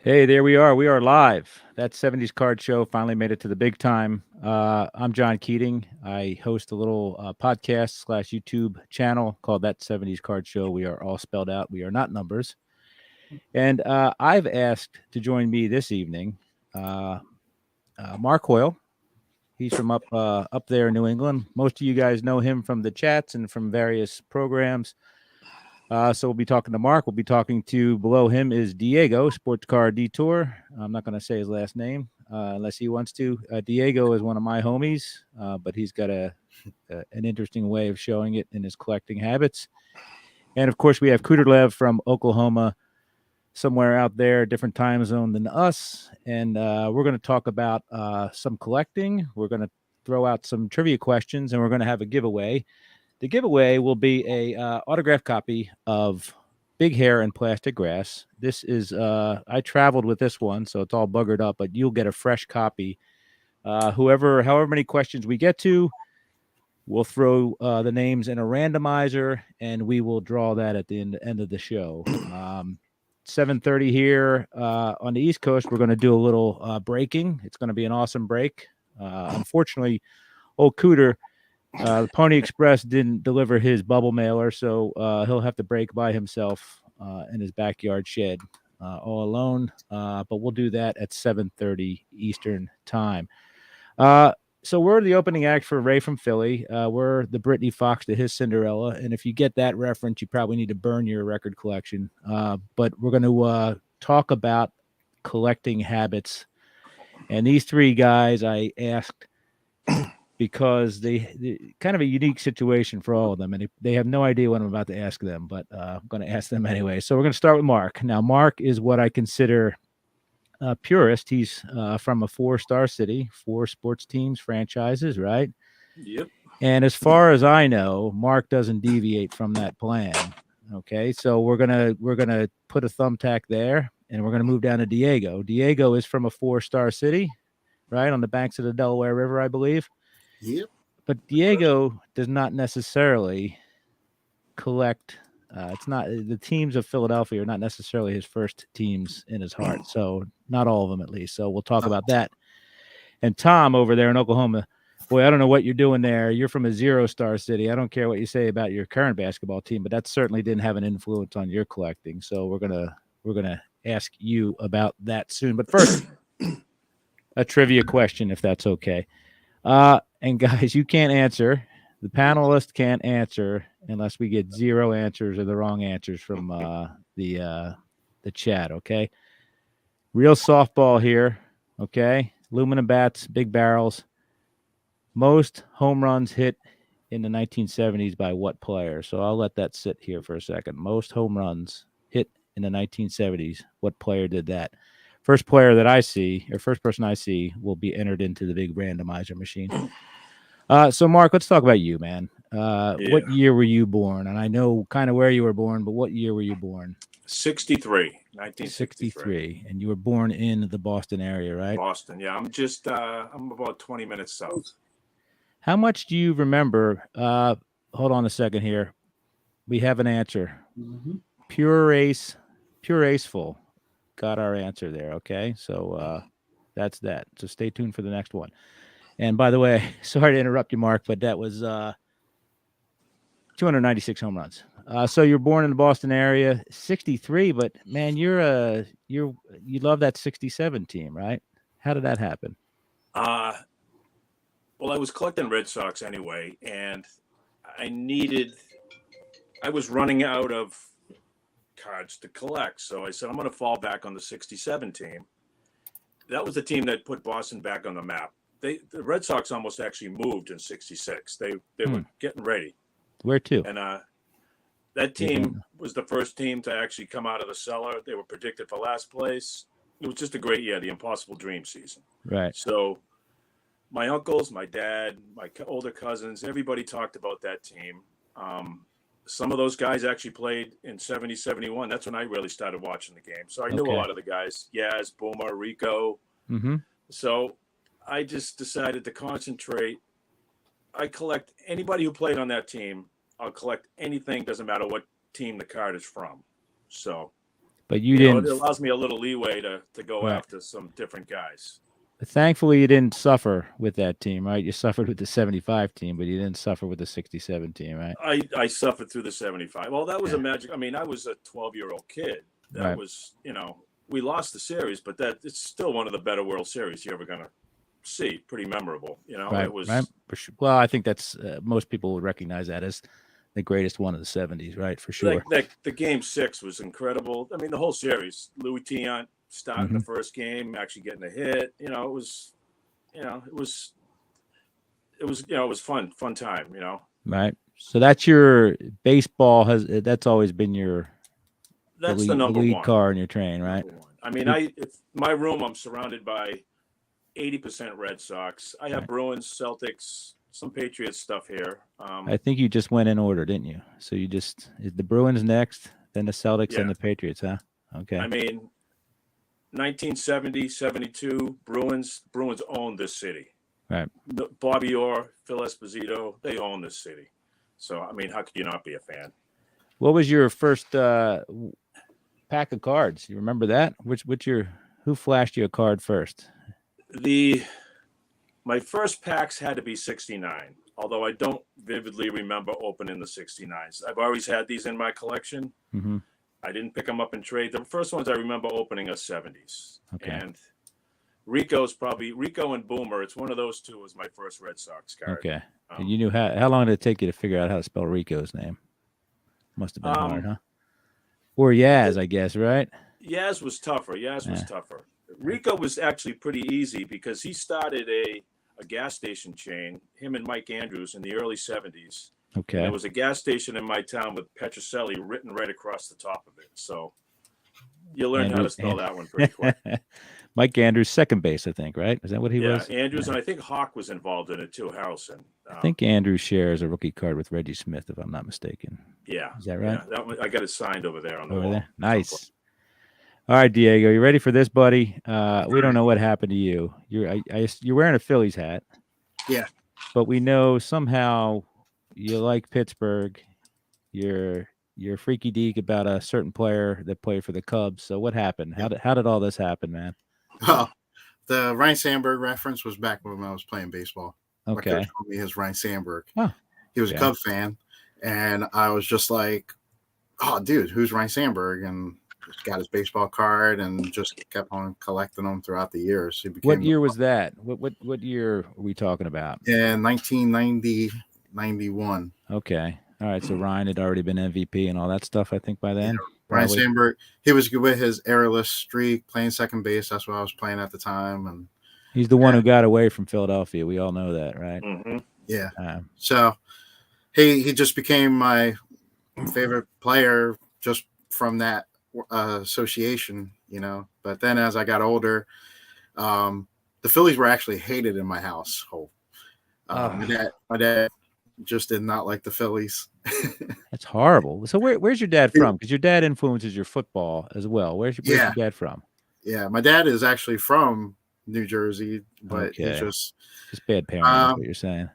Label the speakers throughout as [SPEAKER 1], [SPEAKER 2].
[SPEAKER 1] Hey, there we are. We are live. That 70s card show finally made it to the big time. I'm John Keating. I host a little podcast slash YouTube channel called That 70s Card Show. We are all spelled out. We are not numbers. And I've asked to join me this evening uh, Mark Hoyle. He's from up there in New England. Most of you guys know him from the chats and from various programs. So we'll be talking to Mark. We'll be talking to below him is Diego, Sports Car Detour. I'm not going to say his last name unless he wants to. Diego is one of my homies, but he's got an interesting way of showing it in his collecting habits. And of course, we have Cooter from Oklahoma, somewhere out there, different time zone than us. And we're going to talk about some collecting. We're going to throw out some trivia questions, and we're going to have a giveaway. The giveaway will be a autographed copy of Big Hair and Plastic Grass. This is I traveled with this one, so it's all buggered up, but you'll get a fresh copy. However many questions we get to, we'll throw the names in a randomizer, and we will draw that at the end of the show. 7:30 here on the East Coast. We're going to do a little breaking. It's going to be an awesome break. Unfortunately, old Cooter. The Pony Express didn't deliver his bubble mailer, so he'll have to break by himself in his backyard shed all alone. But we'll do that at 7:30 Eastern time. So we're the opening act for Ray from Philly. We're the Brittany Fox to his Cinderella, and if you get that reference, you probably need to burn your record collection. But we're going to talk about collecting habits, and these three guys I asked because they kind of a unique situation for all of them, and they have no idea what I'm about to ask them, but I'm going to ask them anyway. So we're going to start with Mark. Now, Mark is what I consider a purist. He's from a 4-star city, 4 sports teams, franchises, right?
[SPEAKER 2] Yep.
[SPEAKER 1] And as far as I know, Mark doesn't deviate from that plan. Okay, so we're gonna put a thumbtack there, and we're gonna move down to Diego. Diego is from a 4-star city, right, on the banks of the Delaware River, I believe.
[SPEAKER 2] Yep.
[SPEAKER 1] But Diego does not necessarily collect. It's not the teams of Philadelphia are not necessarily his first teams in his heart. So not all of them, at least. So we'll talk about that. And Tom over there in Oklahoma, boy, I don't know what you're doing there. You're from a 0-star city. I don't care what you say about your current basketball team, but that certainly didn't have an influence on your collecting. So we're gonna ask you about that soon. But first, a trivia question, if that's okay. And guys, you can't answer. The panelist can't answer unless we get 0 answers or the wrong answers from the chat. Okay, real softball here. Okay, aluminum bats, big barrels. Most home runs hit in the 1970s by what player? So I'll let that sit here for a second. Most home runs hit in the 1970s. What player did that? First player that I see, or first person I see, will be entered into the big randomizer machine. So, Mark, let's talk about you, man. What year were you born? And I know kind of where you were born, but what year were you born?
[SPEAKER 2] 1963.
[SPEAKER 1] And you were born in the Boston area, right?
[SPEAKER 2] Boston. Yeah, I'm about 20 minutes south.
[SPEAKER 1] How much do you remember? Hold on a second here. We have an answer.
[SPEAKER 3] Mm-hmm.
[SPEAKER 1] Pure Aceful got our answer there. Okay, so that's that. So stay tuned for the next one. And by the way, sorry to interrupt you, Mark, but that was 296 home runs. So you're born in the Boston area, 63, but man, you love that 67 team, right? How did that happen?
[SPEAKER 2] Well, I was collecting Red Sox anyway, and I was running out of cards to collect. So I said, I'm going to fall back on the 67 team. That was the team that put Boston back on the map. The Red Sox almost actually moved in 66. They were getting ready.
[SPEAKER 1] Where to?
[SPEAKER 2] And that team was the first team to actually come out of the cellar. They were predicted for last place. It was just a great year, the impossible dream season.
[SPEAKER 1] Right.
[SPEAKER 2] So my uncles, my dad, my older cousins, everybody talked about that team. Some of those guys actually played in 70, 71. That's when I really started watching the game. So I knew a lot of the guys. Yaz, Boomer, Rico.
[SPEAKER 1] Mm-hmm.
[SPEAKER 2] So I just decided to concentrate. I collect anybody who played on that team. I'll collect anything. Doesn't matter what team the card is from. So
[SPEAKER 1] But you
[SPEAKER 2] You know,
[SPEAKER 1] didn't.
[SPEAKER 2] it allows me a little leeway to go
[SPEAKER 1] Right.
[SPEAKER 2] after some different guys.
[SPEAKER 1] Thankfully, you didn't suffer with that team, right? You suffered with the 75 team, but you didn't suffer with the 67 team, right?
[SPEAKER 2] I suffered through the 75. Well, that was a magic. I mean, I was a 12-year-old kid. That
[SPEAKER 1] Right.
[SPEAKER 2] was, we lost the series, but it's still one of the better World Series you're ever going to see. Pretty memorable.
[SPEAKER 1] Right.
[SPEAKER 2] It was.
[SPEAKER 1] Right. For sure. Well, I think that's most people would recognize that as the greatest one of the 70s, right? For sure.
[SPEAKER 2] The game 6 was incredible. I mean, the whole series, Louis Tiant starting the first game, actually getting a hit, it was fun time,
[SPEAKER 1] Right. So that's your baseball that's always been
[SPEAKER 2] That's
[SPEAKER 1] the
[SPEAKER 2] the number
[SPEAKER 1] lead
[SPEAKER 2] one.
[SPEAKER 1] car in your train, right?
[SPEAKER 2] I mean, my room, I'm surrounded by 80% Red Sox. I have Bruins, Celtics, some Patriots stuff here.
[SPEAKER 1] I think you just went in order, didn't you? So you just the Bruins next, then the Celtics, and the Patriots, huh? Okay.
[SPEAKER 2] I mean, 1970, 72, Bruins owned this city.
[SPEAKER 1] Right.
[SPEAKER 2] Bobby Orr, Phil Esposito, they own this city. So, I mean, how could you not be a fan?
[SPEAKER 1] What was your first pack of cards? You remember that? Who flashed you a card first?
[SPEAKER 2] My first packs had to be 69, although I don't vividly remember opening the 69s. I've always had these in my collection.
[SPEAKER 1] Mm-hmm.
[SPEAKER 2] I didn't pick them up and trade. The first ones I remember opening are 70s.
[SPEAKER 1] Okay.
[SPEAKER 2] And Rico and Boomer. It's one of those two was my first Red Sox card.
[SPEAKER 1] Okay. And you knew how long did it take you to figure out how to spell Rico's name? Must have been hard, huh? Or Yaz, I guess, right?
[SPEAKER 2] Yaz was tougher. Rico was actually pretty easy because he started a gas station chain, him and Mike Andrews in the early 70s.
[SPEAKER 1] Okay.
[SPEAKER 2] And there was a gas station in my town with Petrocelli written right across the top of it. So you learn how to spell that one pretty quick.
[SPEAKER 1] Mike Andrews, second base, I think, right? Is that what he was?
[SPEAKER 2] Yeah, Andrews, and I think Hawk was involved in it too, Harrelson.
[SPEAKER 1] I think Andrews shares a rookie card with Reggie Smith, if I'm not mistaken.
[SPEAKER 2] Yeah.
[SPEAKER 1] Is that right?
[SPEAKER 2] Yeah, I got it signed over there on the
[SPEAKER 1] wall.
[SPEAKER 2] There?
[SPEAKER 1] Nice. All right, Diego, you ready for this, buddy? We don't know what happened to you. You're wearing a Phillies hat.
[SPEAKER 3] Yeah.
[SPEAKER 1] But we know somehow you like Pittsburgh. You're freaky deek about a certain player that played for the Cubs. So what happened? How did all this happen, man?
[SPEAKER 3] Oh, the Ryan Sandberg reference was back when I was playing baseball.
[SPEAKER 1] Okay.
[SPEAKER 3] My coach told me his Ryan Sandberg.
[SPEAKER 1] Oh,
[SPEAKER 3] he was a Cub fan, and I was just like, "Oh, dude, who's Ryan Sandberg?" And just got his baseball card and just kept on collecting them throughout the years.
[SPEAKER 1] What year was that? What year are we talking about?
[SPEAKER 3] In 1990, 91.
[SPEAKER 1] Okay. All right. So Ryan had already been MVP and all that stuff, I think, by then.
[SPEAKER 3] Yeah. Ryan Sandberg, he was with his errorless streak, playing second base. That's what I was playing at the time. And
[SPEAKER 1] he's the one who got away from Philadelphia. We all know that, right?
[SPEAKER 2] Mm-hmm.
[SPEAKER 3] Yeah. So he just became my favorite player just from that association, But then as I got older, the Phillies were actually hated in my household. My dad just did not like the Phillies.
[SPEAKER 1] That's horrible. So where's your dad from? Because your dad influences your football as well. Where's your dad from?
[SPEAKER 3] Yeah, my dad is actually from New Jersey, but he's just
[SPEAKER 1] bad parenting. What you're saying?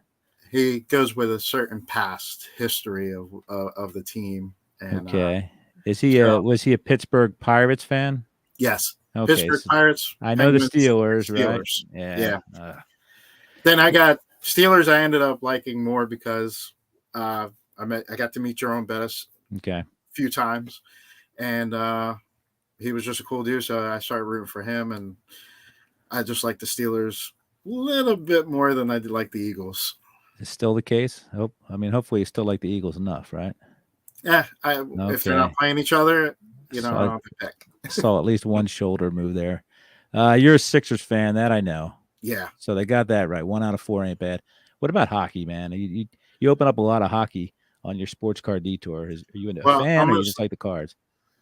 [SPEAKER 3] He goes with a certain past history of the team. And,
[SPEAKER 1] is he was he a Pittsburgh Pirates fan?
[SPEAKER 3] Yes.
[SPEAKER 1] Okay,
[SPEAKER 3] Pittsburgh Pirates.
[SPEAKER 1] I know the Steelers, right?
[SPEAKER 3] Yeah. Then I got Steelers. I ended up liking more because I got to meet Jerome Bettis a few times, and he was just a cool dude. So I started rooting for him, and I just like the Steelers a little bit more than I did like the Eagles.
[SPEAKER 1] Is still the case? Hopefully you still like the Eagles enough, right?
[SPEAKER 3] Yeah, if they're not playing each other, I don't have to pick.
[SPEAKER 1] Saw at least one shoulder move there. You're a Sixers fan, that I know.
[SPEAKER 3] Yeah.
[SPEAKER 1] So they got that right. 1 out of 4 ain't bad. What about hockey, man? You open up a lot of hockey on your sports card detour. Are you a fan, or you just like the cards?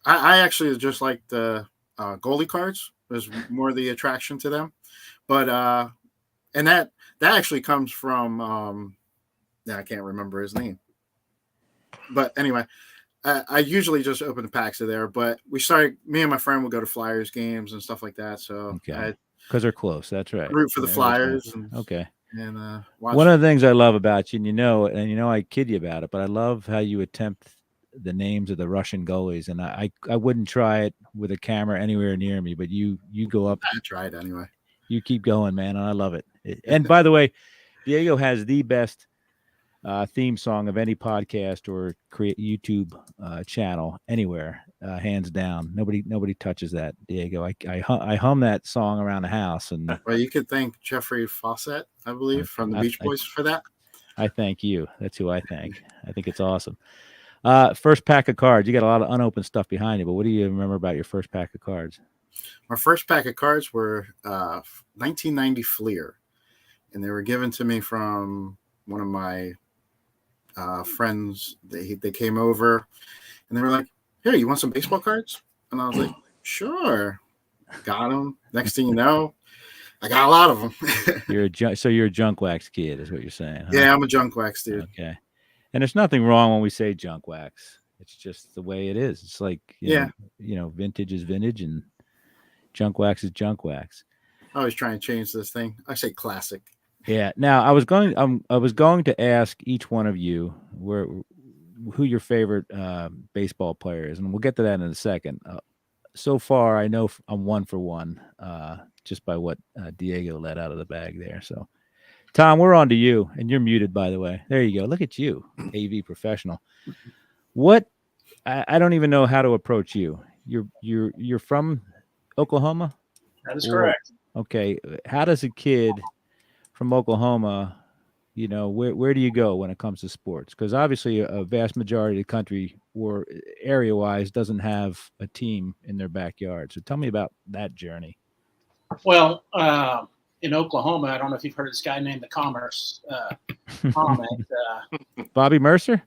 [SPEAKER 3] I actually just like the goalie cards. There's more the attraction to them, but and that actually comes from I can't remember his name. But anyway, I usually just open the packs of there. But me and my friend would go to Flyers games and stuff like that. So
[SPEAKER 1] because they're close. That's right.
[SPEAKER 3] Root for the Flyers. And
[SPEAKER 1] one of the things I love about you, and I kid you about it, but I love how you attempt the names of the Russian goalies, and I wouldn't try it with a camera anywhere near me, but you go up.
[SPEAKER 3] I tried anyway.
[SPEAKER 1] You keep going, man, and I love it. And by the way, Diego has the best theme song of any podcast or create YouTube channel anywhere, hands down. Nobody touches that, Diego. I hum that song around the house, and
[SPEAKER 3] Well, you could thank Jeffrey Fawcett, I believe, from the Beach Boys for that.
[SPEAKER 1] I thank you. That's who I thank. I think it's awesome. First pack of cards. You got a lot of unopened stuff behind you, but what do you remember about your first pack of cards?
[SPEAKER 3] My first pack of cards were 1990 Fleer, and they were given to me from one of my friends. They came over, and they were like, "Here, you want some baseball cards?" And I was like, "Sure." Got them. Next thing you know, I got a lot of them.
[SPEAKER 1] You're a junk wax kid, is what you're saying? Huh?
[SPEAKER 3] Yeah, I'm a junk wax dude.
[SPEAKER 1] Okay. And there's nothing wrong when we say junk wax. It's just the way it is. It's like, you know, vintage is vintage and junk wax is junk wax.
[SPEAKER 3] I always try and change this thing. I say classic.
[SPEAKER 1] Yeah. Now I was going to ask each one of you who your favorite baseball player is, and we'll get to that in a second. So far, I know I'm 1 for 1, just by what Diego let out of the bag there. So, Tom, we're on to you, and you're muted, by the way. There you go. Look at you, AV professional. What? I don't even know how to approach you. You're from Oklahoma?
[SPEAKER 4] That is correct.
[SPEAKER 1] Okay. How does a kid from Oklahoma, you know, where do you go when it comes to sports? Because obviously a vast majority of the country, or area-wise, doesn't have a team in their backyard. So tell me about that journey.
[SPEAKER 4] Well, in Oklahoma, I don't know if you've heard of this guy named the Commerce comment.
[SPEAKER 1] Bobby Mercer?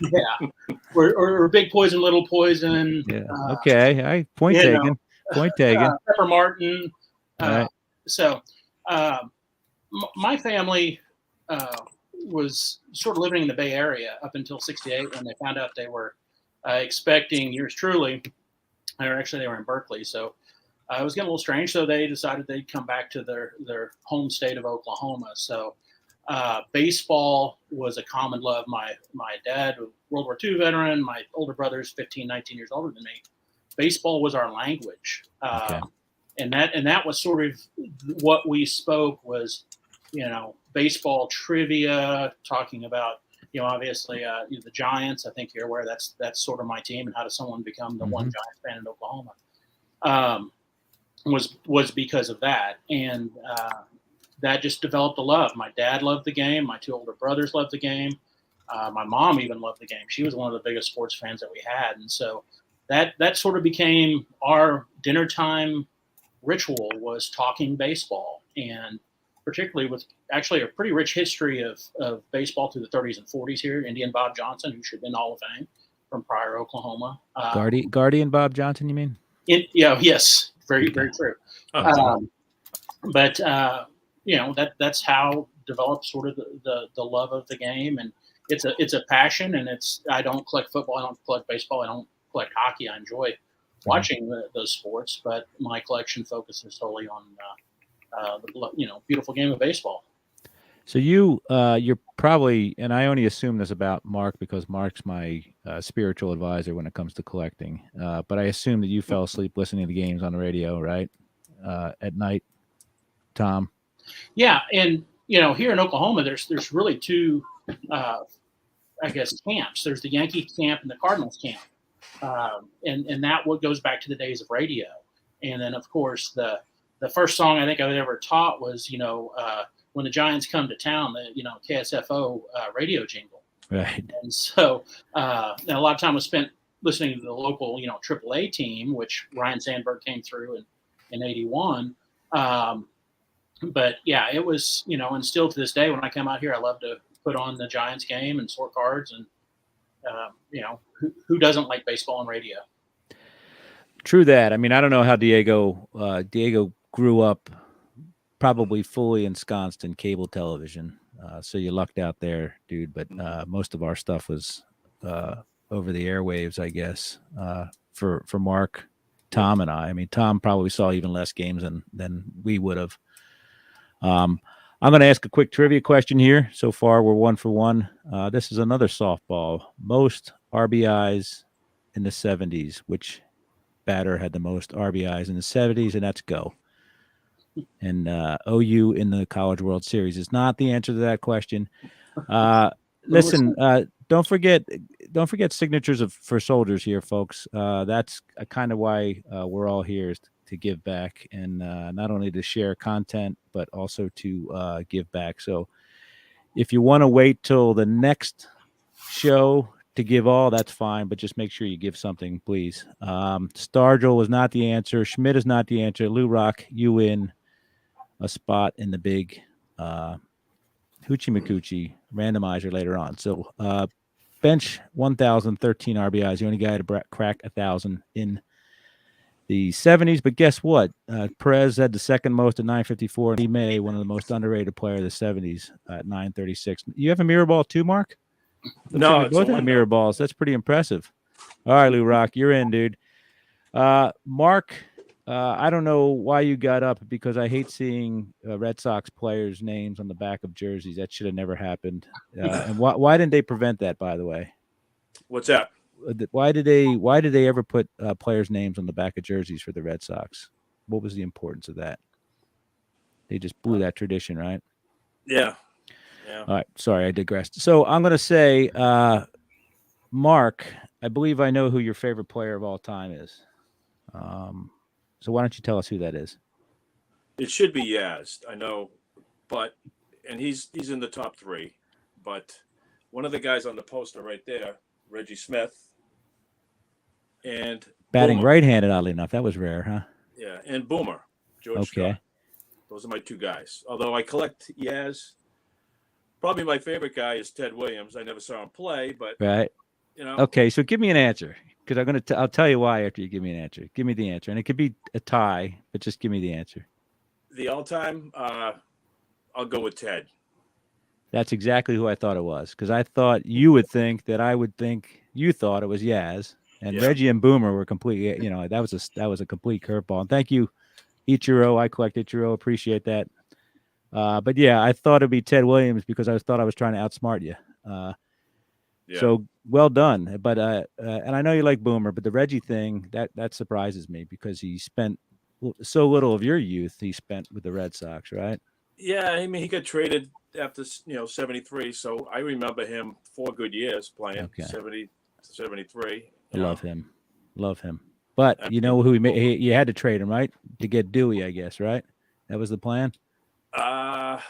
[SPEAKER 4] Yeah. Or Big Poison, Little Poison.
[SPEAKER 1] Yeah. Okay. Point taken. Point taken.
[SPEAKER 4] Pepper Martin.
[SPEAKER 1] Right.
[SPEAKER 4] So my family was sort of living in the Bay Area up until '68 when they found out they were expecting yours truly. Or actually, they were in Berkeley. So it was getting a little strange. So they decided they'd come back to their home state of Oklahoma. So baseball was a common love. My dad, World War II veteran, my older brother's 15, 19 years older than me. Baseball was our language.
[SPEAKER 1] Okay.
[SPEAKER 4] And that was sort of what we spoke was, you know, baseball trivia, talking about, you know, obviously the Giants. I think you're aware that's sort of my team, and how does someone become the one Giants fan in Oklahoma? Was because of that, and that just developed a love. My dad loved the game. My 2 older brothers loved the game. My mom even loved the game. She was one of the biggest sports fans that we had, and so that sort of became our dinner time ritual, was talking baseball, and particularly with actually a pretty rich history of baseball through the 30s and 40s here. Indian Bob Johnson, who should be in Hall of Fame from Pryor, Oklahoma.
[SPEAKER 1] Guardian Bob Johnson, you mean?
[SPEAKER 4] Yes, very true. But you know, that's how developed sort of the love of the game, and it's a passion, and I don't collect football, I don't collect baseball, I don't collect hockey. I enjoy watching those sports, but my collection focuses solely on the beautiful game of baseball.
[SPEAKER 1] So you're probably, and I only assume this about Mark because Mark's my spiritual advisor when it comes to collecting. But I assume that you fell asleep listening to the games on the radio, right? At night, Tom.
[SPEAKER 4] Yeah, and you know, here in Oklahoma, there's really 2, I guess, camps. There's the Yankee camp and the Cardinals camp, and that what goes back to the days of radio. And then, of course, the first song I think I ever taught was, you know, when the Giants come to town, the, you know, KSFO radio jingle.
[SPEAKER 1] Right.
[SPEAKER 4] And so a lot of time was spent listening to the local, you know, AAA team, which Ryan Sandberg came through in '81. But yeah, it was, you know, and still to this day, when I come out here, I love to put on the Giants game and sort cards, and you know, who doesn't like baseball and radio?
[SPEAKER 1] True that. I mean, I don't know how Diego grew up probably fully ensconced in cable television. So you lucked out there, dude. But most of our stuff was over the airwaves, I guess, for Mark, Tom, and I. I mean, Tom probably saw even less games than we would have. I'm going to ask a quick trivia question here. So far, we're 1 for 1. This is another softball. Most RBIs in the 70s. Which batter had the most RBIs in the 70s? And that's go. And OU in the College World Series is not the answer to that question. Listen, don't forget signatures for soldiers here, folks. That's kind of why we're all here, is to give back, and not only to share content, but also to give back. So if you want to wait till the next show to give all, that's fine, but just make sure you give something, please. Stargell is not the answer. Schmidt is not the answer. Lou Rock, you win a spot in the big Hoochie McCoochie randomizer later on. So bench 1,013 RBIs. The only guy to crack 1,000 in the 70s. But guess what? Perez had the second most at 954. And May, one of the most underrated player of the 70s at 936. You have a mirror ball too, Mark?
[SPEAKER 2] No,
[SPEAKER 1] we both have mirror balls. That's pretty impressive. All right, Lou Rock, you're in, dude. Mark, I don't know why you got up, because I hate seeing Red Sox players' names on the back of jerseys. That should have never happened. And why didn't they prevent that, by the way?
[SPEAKER 2] What's that?
[SPEAKER 1] Why did they ever put players' names on the back of jerseys for the Red Sox? What was the importance of that? They just blew that tradition, right?
[SPEAKER 2] Yeah.
[SPEAKER 1] All right. Sorry, I digressed. So I'm going to say, Mark, I believe I know who your favorite player of all time is. So why don't you tell us who that is?
[SPEAKER 2] It should be Yaz, I know, and he's in the top three. But one of the guys on the poster right there, Reggie Smith, and
[SPEAKER 1] batting
[SPEAKER 2] Boomer.
[SPEAKER 1] right-handed, oddly enough. That was rare, huh?
[SPEAKER 2] Yeah, and Boomer, George
[SPEAKER 1] Okay.
[SPEAKER 2] Scott. Those are my two guys. Although I collect Yaz. Probably my favorite guy is Ted Williams. I never saw him play, but
[SPEAKER 1] right. Okay, so give me an answer, because I'll tell you why after you give me an answer. Give me the answer, and it could be a tie, but just give me the answer.
[SPEAKER 2] The all-time, I'll go with Ted.
[SPEAKER 1] That's exactly who I thought it was, because I thought you would think that I would think you thought it was Yaz, and Reggie and Boomer were completely. That was a complete curveball. And thank you, Ichiro. I collect Ichiro. Appreciate that. But yeah, I thought it'd be Ted Williams, because I thought I was trying to outsmart you. So well done. But and I know you like Boomer, but the Reggie thing that surprises me, because he spent so little of your youth he spent with the Red Sox, right?
[SPEAKER 2] Yeah, I mean, he got traded after 73, so I remember him 4 good years playing.
[SPEAKER 1] Okay.
[SPEAKER 2] 70 to 73.
[SPEAKER 1] Love him. But you know who you had to trade him, right? To get Dewey, I guess, right? That was the plan.
[SPEAKER 2] I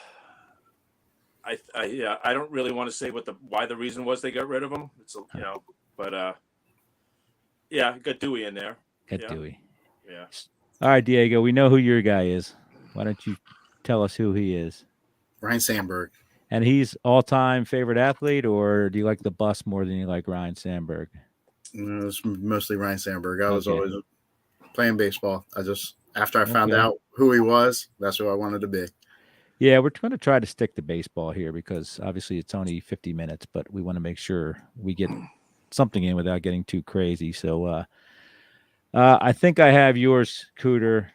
[SPEAKER 2] don't really want to say why the reason was they got rid of him. It's but got Dewey in there.
[SPEAKER 1] Dewey.
[SPEAKER 2] Yeah.
[SPEAKER 1] All right, Diego, we know who your guy is. Why don't you tell us who he is?
[SPEAKER 3] Ryan Sandberg.
[SPEAKER 1] And he's all-time favorite athlete, or do you like the bus more than you like Ryan Sandberg?
[SPEAKER 3] It's mostly Ryan Sandberg. I was always playing baseball. After I found out who he was, that's who I wanted to be. Yeah,
[SPEAKER 1] we're going to try to stick to baseball here, because obviously it's only 50 minutes, but we want to make sure we get something in without getting too crazy. So I think I have yours, Cooter,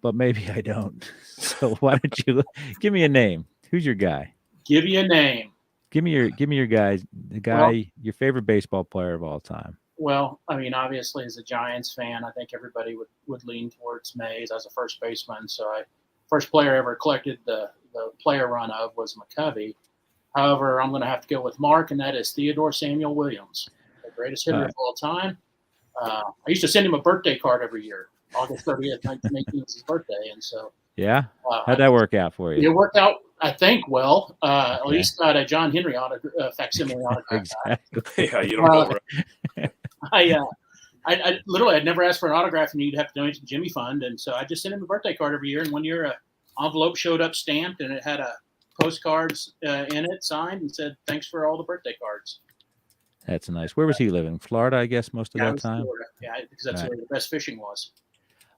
[SPEAKER 1] but maybe I don't. So why don't you give me a name? Who's your guy?
[SPEAKER 4] Give you a name.
[SPEAKER 1] Give me your guy, your favorite baseball player of all time.
[SPEAKER 4] Well, I mean, obviously, as a Giants fan, I think everybody would lean towards Mays as a first baseman. So first player I ever collected the player run of was McCovey. However, I'm going to have to go with Mark, and that is Theodore Samuel Williams, the greatest hitter of all time. I used to send him a birthday card every year. August 30th, 1918 was his birthday, and so
[SPEAKER 1] how'd that work out for you?
[SPEAKER 4] It worked out, I think, well. At least got a John Henry facsimile autograph.
[SPEAKER 2] Exactly. Yeah, you don't know.
[SPEAKER 4] I literally, I'd never asked for an autograph, and you'd have to donate to the Jimmy Fund, and so I just sent him a birthday card every year. And one year, an envelope showed up stamped, and it had a postcards in it signed and said, "Thanks for all the birthday cards."
[SPEAKER 1] That's nice. Where was he living? Florida, I guess, most of that time.
[SPEAKER 4] Florida. Yeah, because that's where the best fishing was.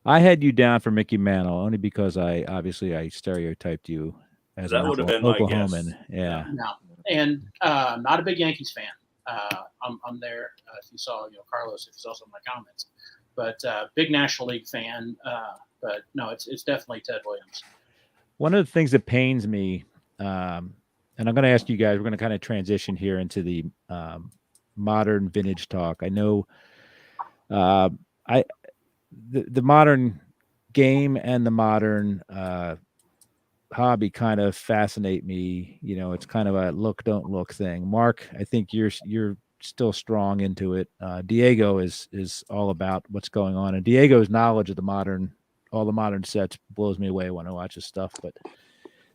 [SPEAKER 1] I had you down for Mickey Mantle only because I stereotyped you as an Oklahoman. Yeah.
[SPEAKER 4] No, and not a big Yankees fan. I'm there. If you saw, Carlos, if you saw some of my comments, but big National League fan. But no, it's definitely Ted Williams.
[SPEAKER 1] One of the things that pains me, and I'm going to ask you guys, we're going to kind of transition here into the modern vintage talk. I know the modern game and the modern hobby kind of fascinate me. It's kind of a look, don't look thing. Mark, I think you're still strong into it. Diego is all about what's going on, and Diego's knowledge of all the modern sets blows me away when I watch his stuff. But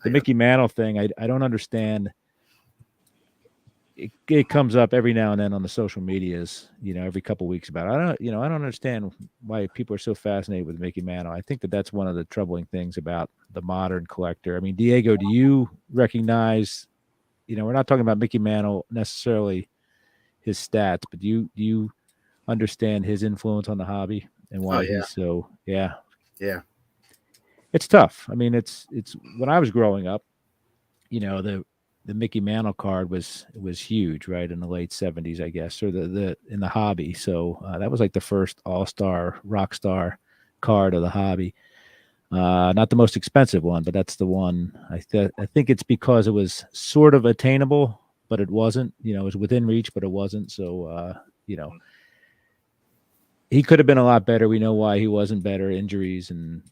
[SPEAKER 1] the Mickey Mantle thing, I don't understand. It comes up every now and then on the social medias, every couple of weeks about it. I don't understand why people are so fascinated with Mickey Mantle. I think that's one of the troubling things about the modern collector. I mean, Diego, do you recognize, we're not talking about Mickey Mantle necessarily his stats, but do you understand his influence on the hobby and why he's so, yeah. It's tough. I mean, it's when I was growing up, the Mickey Mantle card was huge, right, in the late 70s, I guess, or the in the hobby. So that was like the first all-star rock star card of the hobby. Not the most expensive one, but that's the one. I think it's because it was sort of attainable, but it wasn't. It was within reach, but it wasn't. So he could have been a lot better. We know why he wasn't better: injuries and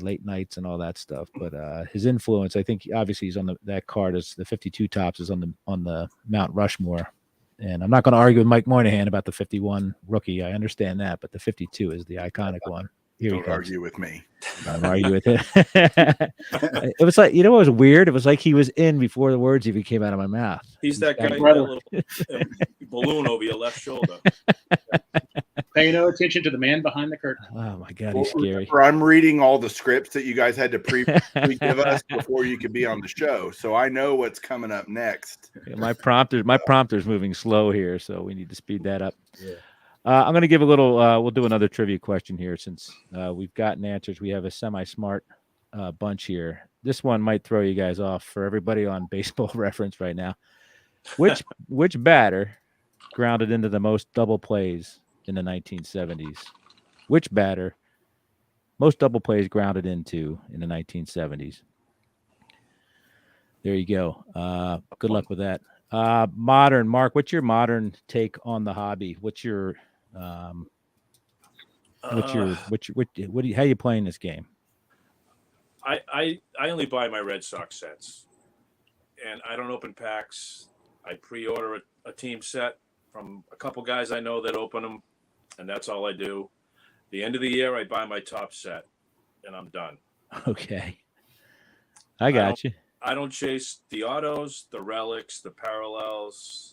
[SPEAKER 1] late nights and all that stuff. But his influence, I think, obviously, he's on that card is the 52 tops is on the Mount Rushmore. And I'm not going to argue with Mike Moynihan about the 51 rookie. I understand that, but the 52 is the iconic one.
[SPEAKER 5] Don't argue with me.
[SPEAKER 1] Don't argue with him. It was like, what was weird? It was like he was in before the words even came out of my mouth.
[SPEAKER 2] He's that guy, that little balloon over your left shoulder.
[SPEAKER 4] Pay no attention to the man behind the curtain.
[SPEAKER 1] Oh my God, he's scary.
[SPEAKER 5] I'm reading all the scripts that you guys had to give us before you could be on the show, so I know what's coming up next.
[SPEAKER 1] Yeah, my prompter's moving slow here, so we need to speed that up. Yeah. I'm going to give a little. We'll do another trivia question here since we've gotten answers. We have a semi-smart bunch here. This one might throw you guys off for everybody on Baseball Reference right now. Which batter grounded into the most double plays in the 1970s? Which batter most double plays grounded into in the 1970s? There you go. Good luck with that. Modern, Mark, what's your modern take on the hobby? What's your how are you playing this game?
[SPEAKER 2] I only buy my Red Sox sets, and I don't open packs. I pre-order a team set from a couple guys I know that open them, and that's all I do. The end of the year, I buy my top set, and I'm done.
[SPEAKER 1] Okay, I got you.
[SPEAKER 2] I don't chase the autos, the relics, the parallels.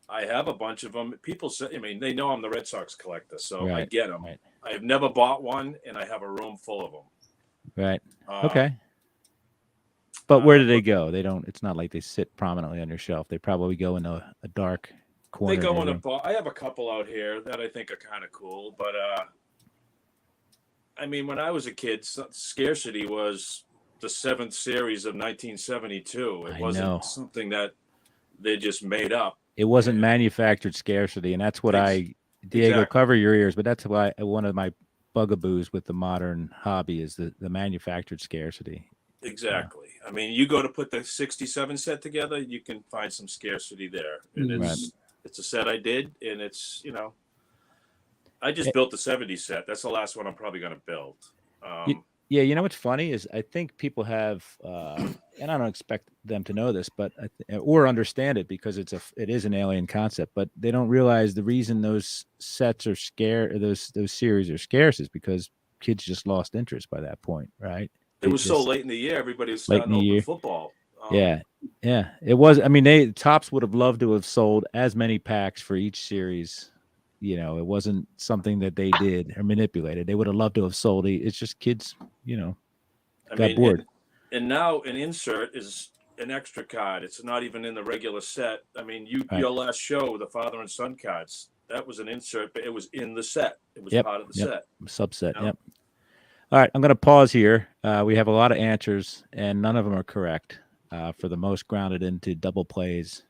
[SPEAKER 2] I have a bunch of them. People say, they know I'm the Red Sox collector, so right, I get them. Right. I have never bought one, and I have a room full of them.
[SPEAKER 1] Right. Okay. But where do they go? They don't. It's not like they sit prominently on your shelf. They probably go in a dark corner.
[SPEAKER 2] They go in I have a couple out here that I think are kind of cool, but when I was a kid, Scarcity was the 7th series of 1972. It wasn't something that they just made up.
[SPEAKER 1] It wasn't manufactured Scarcity, and that's what Diego, cover your ears, but that's why one of my bugaboos with the modern hobby is the manufactured Scarcity.
[SPEAKER 2] Exactly. You go to put the 67 set together, you can find some Scarcity there. And it's a set I did, and it's, I just built the 70 set. That's the last one I'm probably going to build.
[SPEAKER 1] Yeah, what's funny is I think people have, and I don't expect them to know this, but or understand it because it is an alien concept, but they don't realize the reason those sets are those series are scarce is because kids just lost interest by that point, right?
[SPEAKER 2] It was so late in the year, everybody was starting open football.
[SPEAKER 1] Yeah, it was. Topps would have loved to have sold as many packs for each series. It wasn't something that they did or manipulated. They would have loved to have sold it. It's just kids, got bored.
[SPEAKER 2] And now an insert is an extra card. It's not even in the regular set. Your last show, the father and son cards, that was an insert, but it was in the set. It was part of the set.
[SPEAKER 1] Subset, Yep. All right, I'm going to pause here. We have a lot of answers, and none of them are correct for the most grounded into double plays.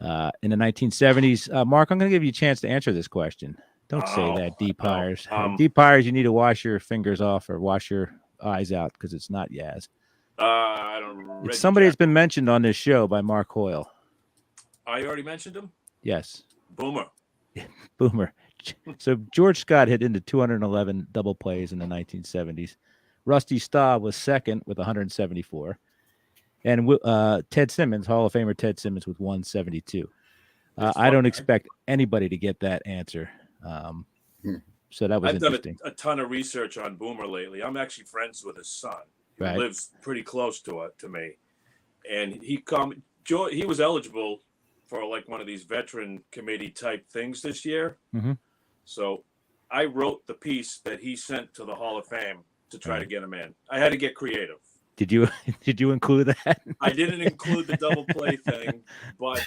[SPEAKER 1] In the 1970s, Mark, I'm going to give you a chance to answer this question. Don't say that, deep hires. Deep hires, you need to wash your fingers off or wash your eyes out because it's not Yaz.
[SPEAKER 2] I don't.
[SPEAKER 1] It's somebody that's been mentioned on this show by Mark Hoyle.
[SPEAKER 2] I already mentioned him.
[SPEAKER 1] Yes.
[SPEAKER 2] Boomer.
[SPEAKER 1] Boomer. So George Scott hit into 211 double plays in the 1970s. Rusty Staub was second with 174. And Ted Simmons, Hall of Famer Ted Simmons, with 172. I don't expect anybody to get that answer. So that was
[SPEAKER 2] I've done
[SPEAKER 1] interesting.
[SPEAKER 2] a ton of research on Boomer lately. I'm actually friends with his son, who
[SPEAKER 1] Right.
[SPEAKER 2] lives pretty close to me, and he was eligible for like one of these veteran committee type things this year.
[SPEAKER 1] Mm-hmm.
[SPEAKER 2] So I wrote the piece that he sent to the Hall of Fame to try to get him in. I had to get creative.
[SPEAKER 1] Did you include that?
[SPEAKER 2] I didn't include the double play thing, but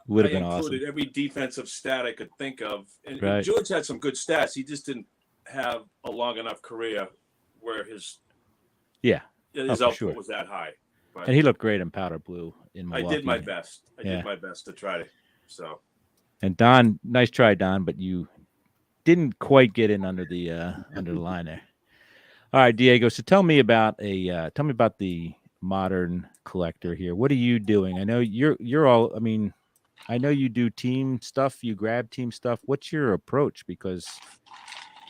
[SPEAKER 1] would have
[SPEAKER 2] I
[SPEAKER 1] been
[SPEAKER 2] included
[SPEAKER 1] awesome.
[SPEAKER 2] every defensive stat I could think of. And
[SPEAKER 1] Right.
[SPEAKER 2] George had some good stats. He just didn't have a long enough career where his output was that high. But
[SPEAKER 1] and he looked great in powder blue in Milwaukee.
[SPEAKER 2] I did my best. I did my best to try to. So.
[SPEAKER 1] And Don, nice try, Don, but you didn't quite get in under the line there. All right, Diego. So tell me about the modern collector here. What are you doing? I know you're all. I mean, I know you do team stuff. You grab team stuff. What's your approach? Because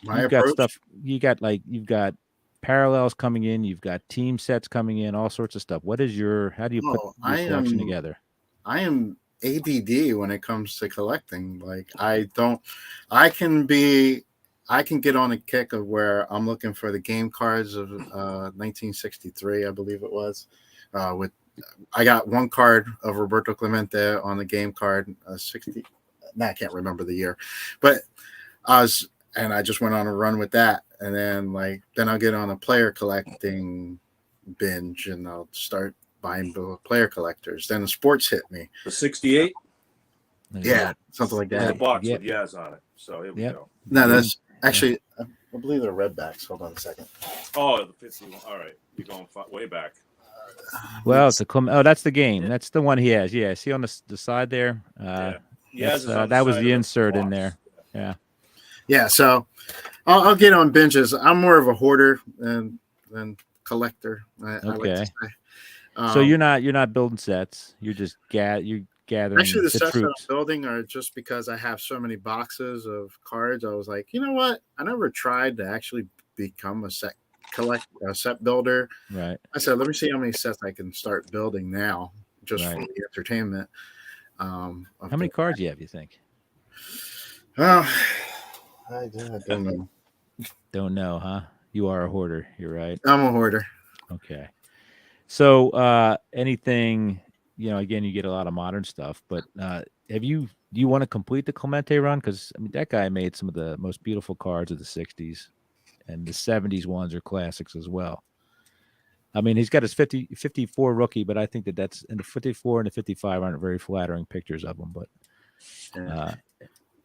[SPEAKER 1] you've got parallels coming in. You've got team sets coming in. All sorts of stuff. How do you put your collection together?
[SPEAKER 3] I am ADD when it comes to collecting. Like I can get on a kick of where I'm looking for the game cards of 1963, I believe it was. I got one card of Roberto Clemente on the game card 60. I can't remember the year, but I just went on a run with that, and then I'll get on a player collecting binge, and I'll start buying player collectors. Then the sports hit me.
[SPEAKER 2] The 68.
[SPEAKER 3] Yeah, something like
[SPEAKER 2] There's
[SPEAKER 3] that.
[SPEAKER 2] a box with Yaz on it. So here we go.
[SPEAKER 3] No, that's actually, I believe they're redbacks. Hold on a second.
[SPEAKER 2] Oh, the 51. All right, you're going way back.
[SPEAKER 1] Well, that's the game. That's the one he has. Yeah, see on the side there. That was the insert in there. Yeah.
[SPEAKER 3] Yeah. So I'll get on binges. I'm more of a hoarder than collector. I like to say.
[SPEAKER 1] So you're not building sets. You're just gathering.
[SPEAKER 3] Actually, the sets
[SPEAKER 1] troops.
[SPEAKER 3] that I'm building are just because I have so many boxes of cards. I was like, you know what? I never tried to actually become a set builder.
[SPEAKER 1] Right.
[SPEAKER 3] I said, let me see how many sets I can start building now, just for the entertainment.
[SPEAKER 1] How many cards do you have, you think?
[SPEAKER 3] I don't know.
[SPEAKER 1] Don't know, huh? You are a hoarder. You're right.
[SPEAKER 3] I'm a hoarder.
[SPEAKER 1] Okay. So anything, again, you get a lot of modern stuff, but do you want to complete the Clemente run? Because I mean, that guy made some of the most beautiful cards of the 60s, and the 70s ones are classics as well. I mean, he's got his 54 rookie, but I think that's in the 54 and the 55 aren't very flattering pictures of him. But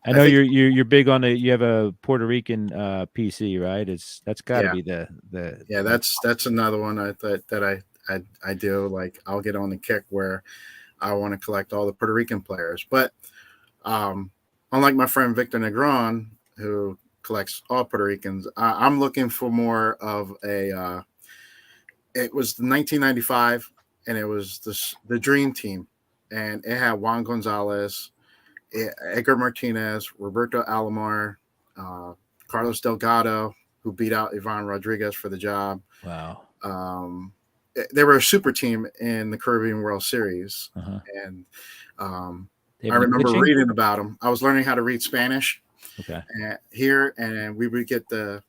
[SPEAKER 1] I know you're big on you have a Puerto Rican PC, right? That's got to be the
[SPEAKER 3] that's another one that I do. Like I'll get on the kick where I want to collect all the Puerto Rican players, but unlike my friend Victor Negron, who collects all Puerto Ricans, I'm looking for more of a. It was 1995, and it was the Dream Team, and it had Juan Gonzalez, Edgar Martinez, Roberto Alomar, Carlos Delgado, who beat out Ivan Rodriguez for the job.
[SPEAKER 1] Wow.
[SPEAKER 3] They were a super team in the Caribbean World Series, and I remember reading about them. I was learning how to read Spanish here, and we would get the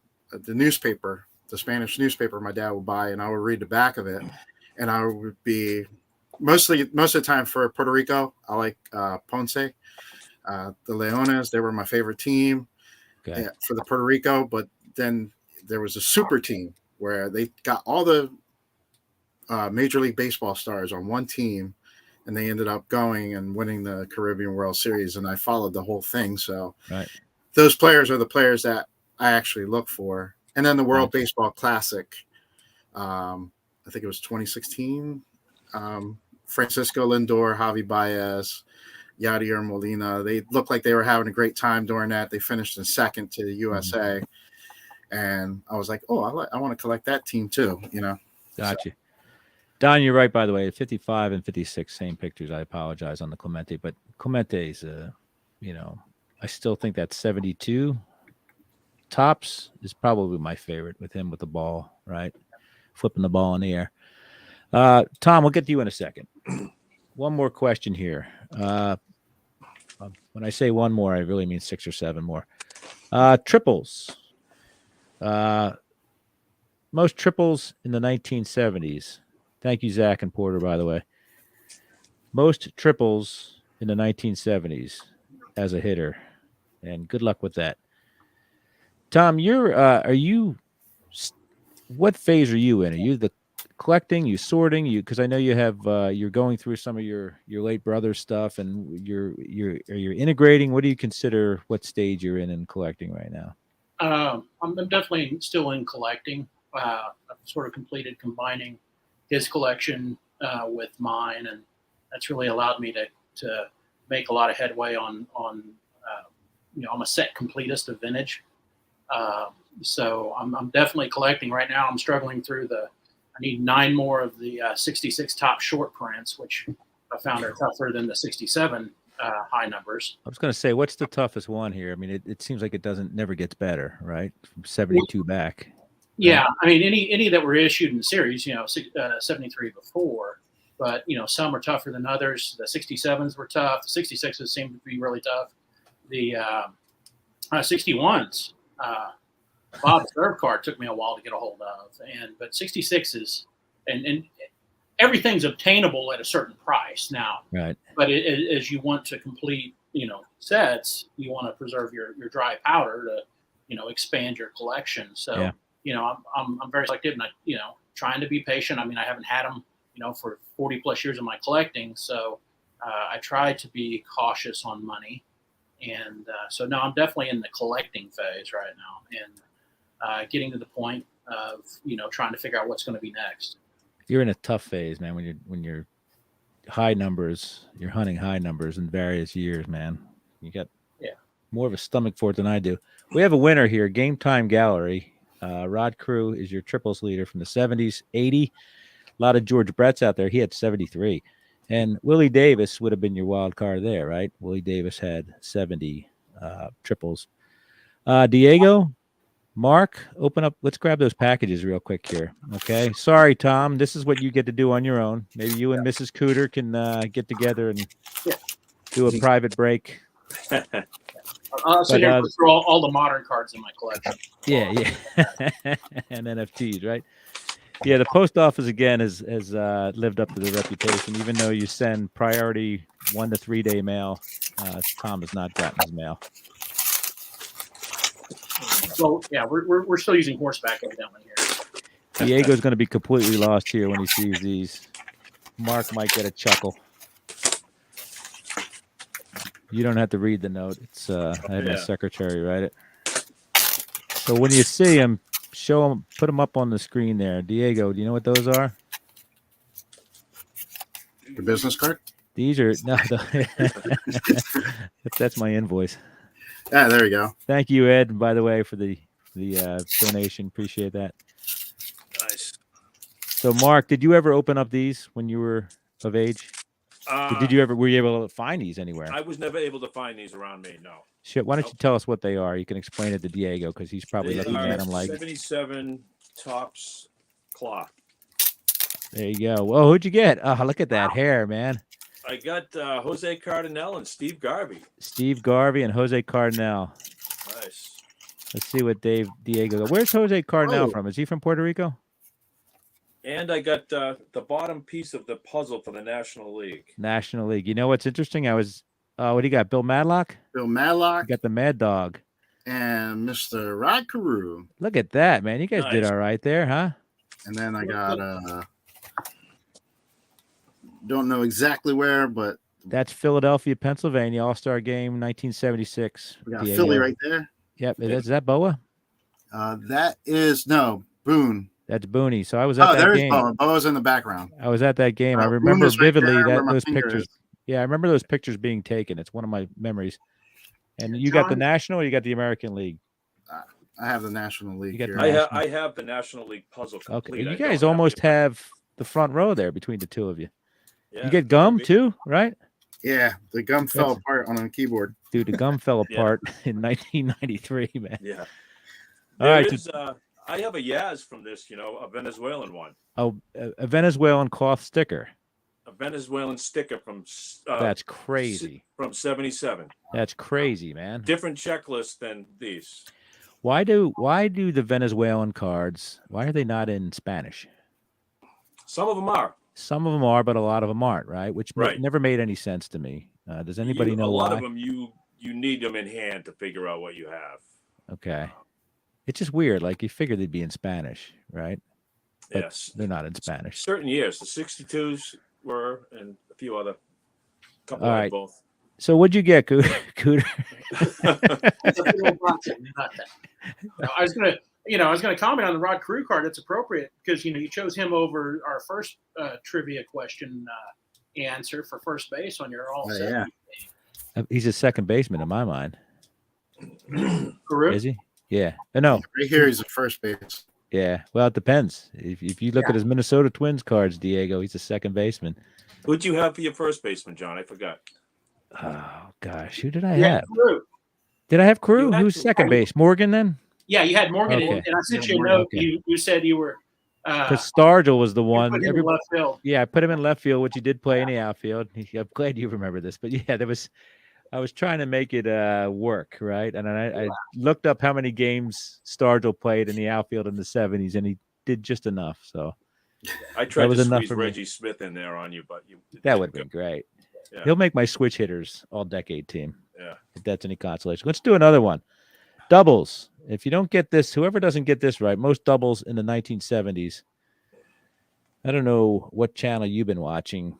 [SPEAKER 3] newspaper, the Spanish newspaper my dad would buy, and I would read the back of it, and I would be most of the time for Puerto Rico. I like Ponce, the Leones. They were my favorite team for the Puerto Rico, but then there was a super team where they got all the Major League Baseball stars on one team, and they ended up going and winning the Caribbean World Series, and I followed the whole thing. So those players are the players that I actually look for. And then the World Baseball Classic, I think it was 2016, Francisco Lindor, Javi Baez, Yadier Molina, they looked like they were having a great time during that. They finished in second to the USA. And I was like, oh, I want to collect that team too,
[SPEAKER 1] Gotcha. Don, you're right, by the way. 55 and 56, same pictures. I apologize on the Clemente, but Clemente's, I still think that 72 tops is probably my favorite with him with the ball, right? Flipping the ball in the air. Tom, we'll get to you in a second. One more question here. When I say one more, I really mean 6 or 7 more. Triples. Most triples in the 1970s. Thank you, Zach and Porter, by the way. Most triples in the 1970s as a hitter. And good luck with that. Tom, what phase are you in? Are you the collecting, you sorting, because I know you have you're going through some of your late brother's stuff, and you're integrating. What do you consider what stage you're in collecting right now?
[SPEAKER 4] I'm definitely still in collecting. I've sort of completed combining his collection with mine, and that's really allowed me to make a lot of headway on I'm a set completist of vintage. So I'm definitely collecting right now. I'm struggling through I need 9 more of the 66 top short prints, which I found are tougher than the 67 high numbers.
[SPEAKER 1] I was going to say, what's the toughest one here? I mean, it seems like it never gets better, right? From 72 back.
[SPEAKER 4] Yeah, I mean, any that were issued in the series, 73 before, but some are tougher than others. The 67s were tough. The 66s seemed to be really tough. The 61s. Bob's serve card took me a while to get a hold of, but 66s and everything's obtainable at a certain price now. Right. But as you want to complete, sets, you want to preserve your dry powder to, expand your collection. So, I'm very selective, and trying to be patient. I mean, I haven't had them, for 40 plus years of my collecting, so I try to be cautious on money, and so now I'm definitely in the collecting phase right now, and getting to the point of trying to figure out what's going to be next.
[SPEAKER 1] You're in a tough phase, man. When you're high numbers, you're hunting high numbers in various years, man. You got more of a stomach for it than I do. We have a winner here, Game Time Gallery. Rod Crew is your triples leader from the 70s, 80. A lot of George Brett's out there. He had 73. And Willie Davis would have been your wild card there, right? Willie Davis had 70 triples. Diego, Mark, open up. Let's grab those packages real quick here. Okay. Sorry, Tom. This is what you get to do on your own. Maybe you and Mrs. Cooter can get together and do a private break.
[SPEAKER 4] I'll sit here and put through all the modern cards in my collection.
[SPEAKER 1] Yeah. And NFTs, right? Yeah, the post office, again, has lived up to the reputation. Even though you send priority 1 to 3 day mail, Tom has not gotten his mail.
[SPEAKER 4] So yeah, we're still using horseback evidently here.
[SPEAKER 1] Diego's going to be completely lost here when he sees these. Mark might get a chuckle. You don't have to read the note. It's I had my secretary write it. So when you see him, show him, put them up on the screen there. Diego, do you know what those are?
[SPEAKER 3] Your business card?
[SPEAKER 1] These are that's my invoice.
[SPEAKER 3] Yeah, there you go.
[SPEAKER 1] Thank you, Ed, by the way, for the donation. Appreciate that.
[SPEAKER 2] Nice.
[SPEAKER 1] So, Mark, did you ever open up these when you were of age? Were you able to find these anywhere?
[SPEAKER 2] I was never able to find these around me. No.
[SPEAKER 1] Shit. Why don't you tell us what they are? You can explain it to Diego because he's probably looking at them like
[SPEAKER 2] 77 tops cloth.
[SPEAKER 1] There you go. Whoa, who'd you get? Oh, look at that hair, man.
[SPEAKER 2] I got Jose Cardinal and Steve Garvey.
[SPEAKER 1] Steve Garvey and Jose Cardinal.
[SPEAKER 2] Nice.
[SPEAKER 1] Let's see what Diego. Where's Jose Cardinal from? Is he from Puerto Rico?
[SPEAKER 2] And I got the bottom piece of the puzzle for the National League.
[SPEAKER 1] National League. You know what's interesting? What do you got? Bill Madlock?
[SPEAKER 3] Bill Madlock.
[SPEAKER 1] You got the Mad Dog.
[SPEAKER 3] And Mr. Rod Carew.
[SPEAKER 1] Look at that, man. You guys did all right there, huh?
[SPEAKER 3] And then I got don't know exactly where, but
[SPEAKER 1] that's Philadelphia, Pennsylvania, All-Star Game, 1976.
[SPEAKER 3] We got Philly right there.
[SPEAKER 1] Yep. Is that Boa?
[SPEAKER 3] That is Boone.
[SPEAKER 1] That's Booney. So I was at that game.
[SPEAKER 3] Boa. Boa's in the background.
[SPEAKER 1] I was at that game. I remember vividly those pictures. Yeah, I remember those pictures being taken. It's one of my memories. And you got the National or you got the American League?
[SPEAKER 3] I have the National League here.
[SPEAKER 2] I have the National League puzzle complete.
[SPEAKER 1] Okay. You guys almost have the front row there between the two of you.
[SPEAKER 2] Yeah,
[SPEAKER 1] You get gum too, right?
[SPEAKER 3] Yeah, the gum fell
[SPEAKER 1] That's-
[SPEAKER 3] apart on the keyboard.
[SPEAKER 1] Dude, the gum fell
[SPEAKER 2] Yeah.
[SPEAKER 1] apart in 1993, man.
[SPEAKER 2] Yeah.
[SPEAKER 1] All
[SPEAKER 2] There
[SPEAKER 1] right,
[SPEAKER 2] is, I have a Yaz from this, a Venezuelan one.
[SPEAKER 1] Oh, a Venezuelan cloth sticker.
[SPEAKER 2] A Venezuelan sticker from
[SPEAKER 1] That's crazy.
[SPEAKER 2] from 77.
[SPEAKER 1] That's crazy, man.
[SPEAKER 2] Different checklist than these.
[SPEAKER 1] Why do the Venezuelan cards, why are they not in Spanish?
[SPEAKER 2] Some of them are.
[SPEAKER 1] Some of them are, but a lot of them aren't, right? Which
[SPEAKER 2] Right.
[SPEAKER 1] never made any sense to me. Does anybody know
[SPEAKER 2] a
[SPEAKER 1] why?
[SPEAKER 2] lot of them you need them in hand to figure out what you have.
[SPEAKER 1] Okay. It's just weird. Like you figured they'd be in Spanish, right? But
[SPEAKER 2] Yes.
[SPEAKER 1] they're not in Spanish.
[SPEAKER 2] Certain years. The 62s were, and a few other. Couple
[SPEAKER 1] All
[SPEAKER 2] had
[SPEAKER 1] right.
[SPEAKER 2] both.
[SPEAKER 1] So what'd you get, Cooter?
[SPEAKER 4] That's a big old box. Not that. No, I was gonna comment on the Rod Carew card. It's appropriate because you chose him over our first trivia question answer for first base on your all.
[SPEAKER 3] Oh, yeah.
[SPEAKER 1] He's a second baseman in my mind.
[SPEAKER 4] Carew?
[SPEAKER 1] Is he? Yeah. No.
[SPEAKER 3] Right here, he's at first base.
[SPEAKER 1] Yeah. Well, it depends. If you look at his Minnesota Twins cards, Diego, he's a second baseman.
[SPEAKER 2] Who'd you have for your first baseman, John? I forgot.
[SPEAKER 1] Oh gosh, who did I
[SPEAKER 4] Yeah,
[SPEAKER 1] have?
[SPEAKER 4] Carew.
[SPEAKER 1] Did I have Carew?
[SPEAKER 2] You had
[SPEAKER 1] Who's
[SPEAKER 2] Carew.
[SPEAKER 1] second base? Morgan then?
[SPEAKER 4] Yeah, you had Morgan,
[SPEAKER 1] Okay.
[SPEAKER 4] and I sent you a
[SPEAKER 3] Morgan,
[SPEAKER 4] note.
[SPEAKER 1] okay.
[SPEAKER 4] You said you were.
[SPEAKER 1] Because Stargell was the
[SPEAKER 4] you
[SPEAKER 1] one.
[SPEAKER 4] put him in left field.
[SPEAKER 1] Yeah, I put him in left field, which he did play in the outfield. I'm glad you remember this. But yeah, I was trying to make it work, right? And then I looked up how many games Stargell played in the outfield in the 70s, and he did just enough. So
[SPEAKER 2] I tried
[SPEAKER 1] was
[SPEAKER 2] to
[SPEAKER 1] enough
[SPEAKER 2] squeeze
[SPEAKER 1] for me.
[SPEAKER 2] Reggie Smith in there on you, but
[SPEAKER 1] that would have been great.
[SPEAKER 2] Yeah.
[SPEAKER 1] He'll make my switch hitters all decade team.
[SPEAKER 2] Yeah.
[SPEAKER 1] If that's any consolation. Let's do another one. Doubles. If you don't get this, whoever doesn't get this right, most doubles in the 1970s. I don't know what channel you've been watching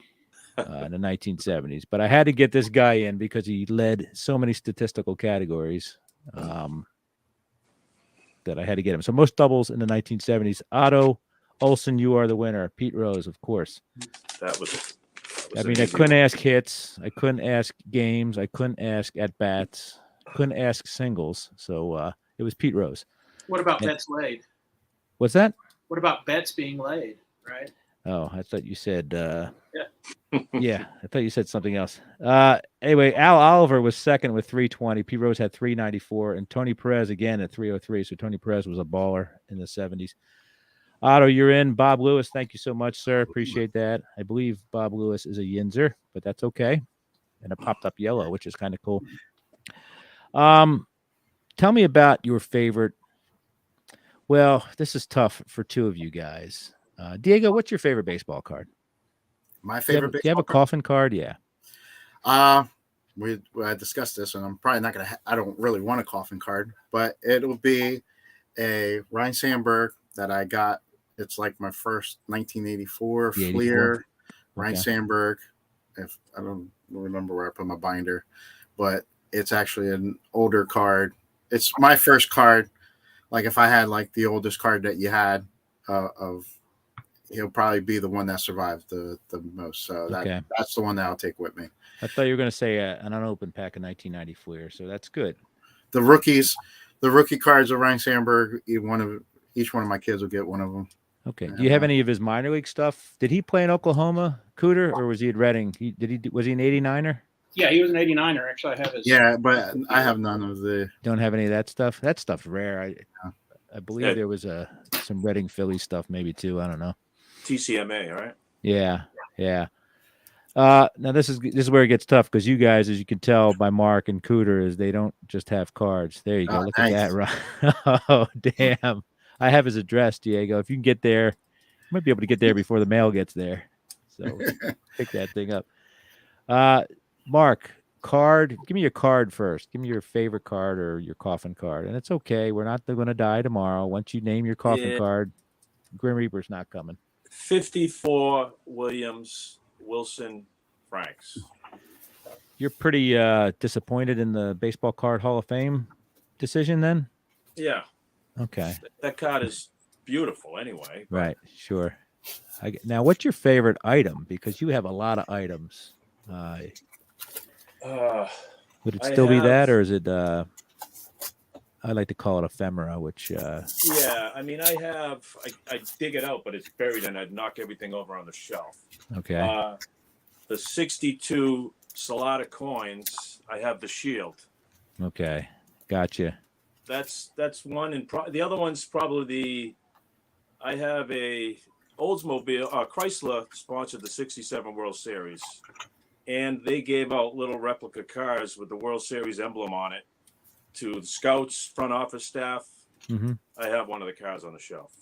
[SPEAKER 1] in the 1970s, but I had to get this guy in because he led so many statistical categories that I had to get him. So most doubles in the 1970s. Otto Olson, you are the winner. Pete Rose, of course.
[SPEAKER 2] That was
[SPEAKER 1] I
[SPEAKER 2] an
[SPEAKER 1] mean, I
[SPEAKER 2] easy
[SPEAKER 1] couldn't
[SPEAKER 2] one.
[SPEAKER 1] ask hits. I couldn't ask games. I couldn't ask at bats. Couldn't ask singles. So it was Pete Rose.
[SPEAKER 4] What about
[SPEAKER 1] Yeah.
[SPEAKER 4] bets laid?
[SPEAKER 1] What's that?
[SPEAKER 4] What about bets being laid? Right.
[SPEAKER 1] Oh, I thought you said.
[SPEAKER 4] Yeah.
[SPEAKER 1] Yeah, I thought you said something else. Anyway, Al Oliver was second with 320. Pete Rose had 394, and Tony Perez again at 303. So Tony Perez was a baller in the 70s. Otto, you're in. Bob Lewis, thank you so much, sir. Appreciate that. I believe Bob Lewis is a Yinzer, but that's okay. And it popped up yellow, which is kind of cool. Tell me about your favorite. Well, this is tough for two of you guys. Diego, what's your favorite baseball card?
[SPEAKER 3] My
[SPEAKER 1] Do you
[SPEAKER 3] favorite
[SPEAKER 1] have, do you have a
[SPEAKER 3] baseball
[SPEAKER 1] coffin card? Yeah.
[SPEAKER 3] card. I discussed this, and I'm probably not gonna. I don't really want a coffin card, but it'll be a Ryan Sandberg that I got. It's like my first 1984
[SPEAKER 1] The 84.
[SPEAKER 3] Fleer Ryan
[SPEAKER 1] Okay.
[SPEAKER 3] Sandberg. If I don't remember where I put my binder, but it's actually an older card. It's my first card. Like if I had like the oldest card that you had he'll probably be the one that survived the most. So
[SPEAKER 1] Okay.
[SPEAKER 3] that's the one that I'll take with me.
[SPEAKER 1] I thought you were going to say an unopened pack of 1990 Fleer, so that's good.
[SPEAKER 3] The rookie cards of Ryan Sandberg, each one of my kids will get one of them.
[SPEAKER 1] Okay. Do you have any of his minor league stuff? Did he play in Oklahoma, Cooter, or was he at Reading? Was he an 89er?
[SPEAKER 4] Yeah, he was an 89er. Actually, I have his.
[SPEAKER 3] Yeah, but I have none of the.
[SPEAKER 1] Don't have any of that stuff. That stuff's rare. I believe
[SPEAKER 2] Yeah.
[SPEAKER 1] there was some Reading Philly stuff maybe too. I don't know.
[SPEAKER 2] TCMA, right?
[SPEAKER 1] Yeah. Now this is where it gets tough because you guys, as you can tell by Mark and Cooter, is they don't just have cards. There you go.
[SPEAKER 3] Oh,
[SPEAKER 1] Look
[SPEAKER 3] thanks.
[SPEAKER 1] at that, right? Oh, damn. I have his address, Diego. If you can get there, you might be able to get there before the mail gets there. So pick that thing up. Mark, card. Give me your card first. Give me your favorite card or your coffin card. And it's okay. We're not going to die tomorrow. Once you name your coffin
[SPEAKER 2] Yeah.
[SPEAKER 1] card, Grim Reaper's not coming.
[SPEAKER 2] 54 Wilson Franks.
[SPEAKER 1] You're pretty disappointed in the Baseball Card Hall of Fame decision then?
[SPEAKER 2] Yeah,
[SPEAKER 1] Okay.
[SPEAKER 2] that card is beautiful anyway.
[SPEAKER 1] Right. Sure. Now, what's your favorite item? Because you have a lot of items. Would it
[SPEAKER 2] I
[SPEAKER 1] still be that,
[SPEAKER 2] have-
[SPEAKER 1] or is it I like to call it ephemera, which
[SPEAKER 2] Yeah, I mean, I dig it out, but it's buried, and I'd knock everything over on the shelf.
[SPEAKER 1] okay.
[SPEAKER 2] The 62 Salada coins, I have the shield.
[SPEAKER 1] Okay. Gotcha.
[SPEAKER 2] That's one, and the other one's probably I have a Oldsmobile, Chrysler sponsored the 67 World Series, and they gave out little replica cars with the World Series emblem on it to the scouts, front office staff.
[SPEAKER 1] Mm-hmm.
[SPEAKER 2] I have one of the cars on the shelf.